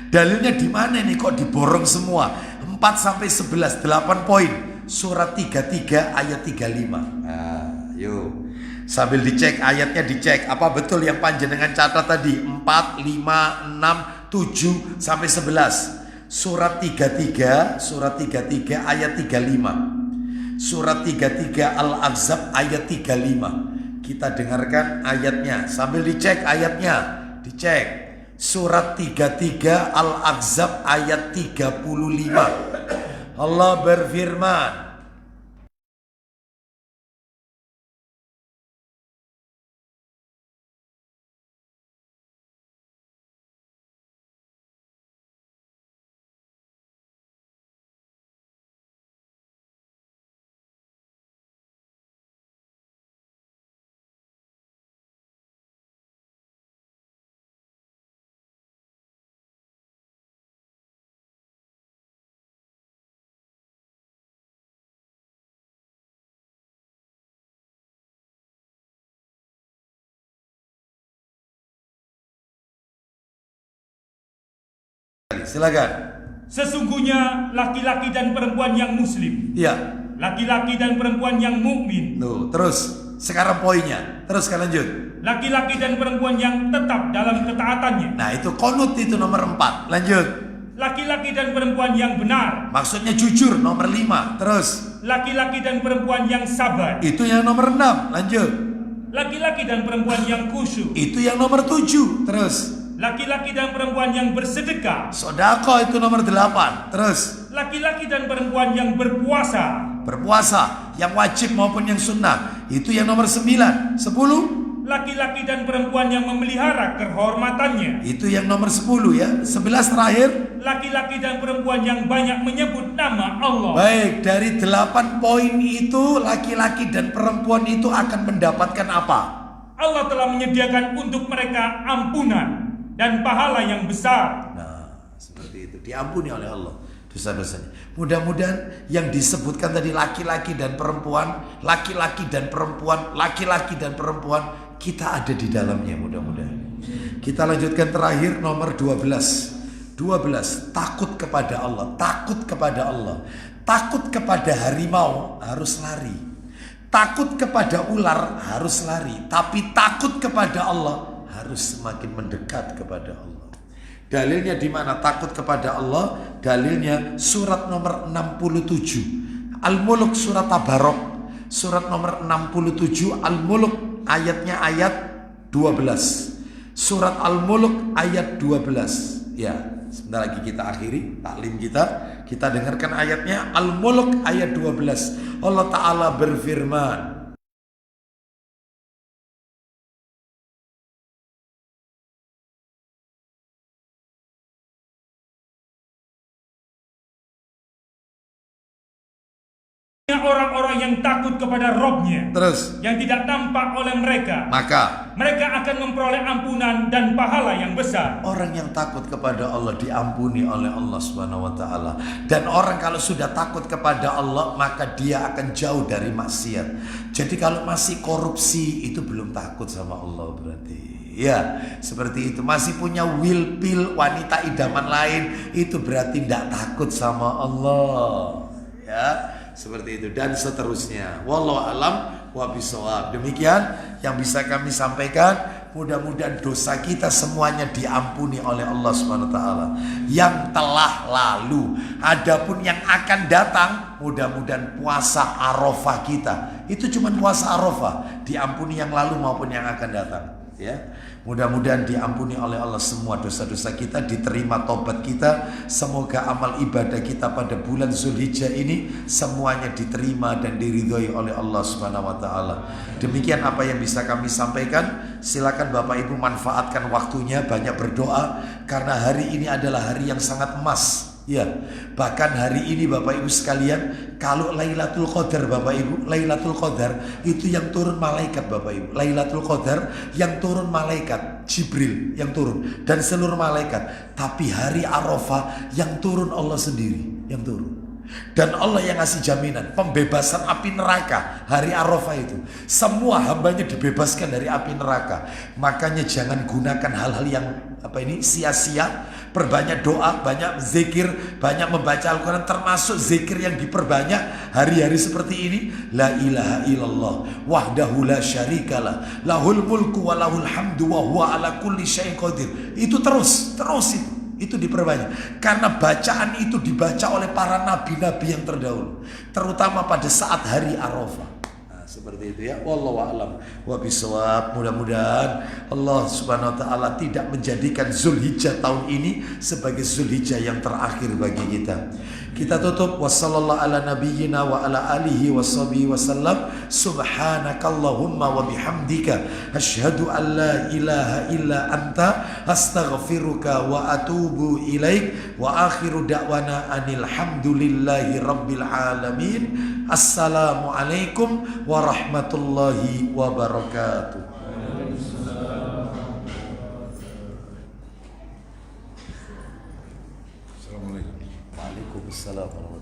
Dalilnya di mana nih kok diborong semua? 4 sampai 11, 8 poin. Surat 33 ayat 35. Nah, yuk. Sambil dicek ayatnya, dicek apa betul yang panjenengan catat tadi 4, 5, 6, 7 sampai 11. Surat 33 ayat 35. Surat 33 Al-Ahzab ayat 35. Kita dengarkan ayatnya sambil dicek ayatnya, dicek. Surat 33 Al-Ahzab ayat 35. Allah berfirman, silakan. Sesungguhnya laki-laki dan perempuan yang muslim, Iya. laki-laki dan perempuan yang mukmin, Tuh, terus sekarang poinnya. Teruskan lanjut. laki-laki dan perempuan yang tetap dalam ketaatannya, Nah, itu qunut itu nomor 4. Lanjut. laki-laki dan perempuan yang benar, Maksudnya jujur nomor 5. Terus. laki-laki dan perempuan yang sabar, Itu yang nomor 6. Lanjut. laki-laki dan perempuan yang khusyuk, Itu yang nomor 7. Terus. laki-laki dan perempuan yang bersedekah, Sodako itu nomor 8. Terus. laki-laki dan perempuan yang berpuasa, Berpuasa yang wajib maupun yang sunnah. Itu yang nomor 9. 10. laki-laki dan perempuan yang memelihara kehormatannya, Itu yang nomor 10 ya. 11 terakhir. laki-laki dan perempuan yang banyak menyebut nama Allah. Baik, dari 8 poin itu laki-laki dan perempuan itu akan mendapatkan apa? Allah telah menyediakan untuk mereka ampunan dan pahala yang besar. Nah, seperti itu. Diampuni oleh Allah dosa-dosanya. Mudah-mudahan yang disebutkan tadi laki-laki dan perempuan, laki-laki dan perempuan, laki-laki dan perempuan, kita ada di dalamnya mudah-mudahan. Kita lanjutkan terakhir nomor 12. 12, takut kepada Allah, takut kepada Allah. Takut kepada harimau harus lari. Takut kepada ular harus lari, tapi takut kepada Allah harus semakin mendekat kepada Allah. Dalilnya di mana takut kepada Allah? Dalilnya surat nomor 67 Al-Mulk, surat Tabarok, surat nomor 67 Al-Mulk, ayatnya ayat 12. Surat Al-Mulk ayat 12. Ya, sebentar lagi kita akhiri taklim kita. Kita dengarkan ayatnya Al-Mulk ayat 12. Allah Ta'ala berfirman, orang-orang yang takut kepada Robnya, terus, yang tidak tampak oleh mereka, maka mereka akan memperoleh ampunan dan pahala yang besar. orang yang takut kepada Allah diampuni oleh Allah Subhanahu wa taala. Dan orang kalau sudah takut kepada Allah, maka dia akan jauh dari maksiat. Jadi kalau masih korupsi itu belum takut sama Allah berarti. Ya, seperti itu. Masih punya will pil wanita idaman lain, itu berarti tidak takut sama Allah. Ya, seperti itu dan seterusnya. Wallahu alam wa bisawab. Demikian yang bisa kami sampaikan. Mudah-mudahan dosa kita semuanya diampuni oleh Allah Subhanahu wa taala yang telah lalu. Adapun yang akan datang, mudah-mudahan puasa Arafah kita itu cuma puasa Arafah, diampuni yang lalu maupun yang akan datang, ya. Mudah-mudahan diampuni oleh Allah semua dosa-dosa kita, diterima tobat kita. Semoga amal ibadah kita pada bulan Zulhijjah ini semuanya diterima dan diridhoi oleh Allah Subhanahu wa taala. Demikian apa yang bisa kami sampaikan. Silakan Bapak Ibu manfaatkan waktunya, banyak berdoa karena hari ini adalah hari yang sangat emas. Ya, bahkan hari ini Bapak Ibu sekalian, kalau Lailatul Qadar Bapak Ibu, Lailatul Qadar itu yang turun malaikat Bapak Ibu. Lailatul Qadar yang turun malaikat Jibril yang turun dan seluruh malaikat. Tapi hari Arafah yang turun Allah sendiri yang turun. Dan Allah yang ngasih jaminan pembebasan api neraka hari Arafah itu. Semua hambanya dibebaskan dari api neraka. Makanya jangan gunakan hal-hal yang sia-sia. Perbanyak doa, banyak zikir, banyak membaca Al-Quran. Termasuk zikir yang diperbanyak hari-hari seperti ini. La ilaha illallah wahdahu la syarikalah lahul mulku wa lahul hamdu wa huwa ala kulli syai'in qadir. Itu terus itu diperbanyak. Karena bacaan itu dibaca oleh para nabi-nabi yang terdahulu, terutama pada saat hari Arafah. Seperti itu ya. Wallahu a'lam wa bishawab. Mudah-mudahan Allah Subhanahu wa taala tidak menjadikan Zulhijjah tahun ini sebagai Zulhijjah yang terakhir bagi kita. Kita tutup wassallallahu ala nabiyyina wa ala alihi washabihi wasallam. Subhanakallahumma wa bihamdika asyhadu an la ilaha illa anta astaghfiruka wa atubu ilaik. Wa akhiru da'wana anil hamdulillahi rabbil alamin. Assalamualaikum warahmatullahi wabarakatuh. Assalamualaikum. Waalaikumsalam warahmatullahi wabarakatuh.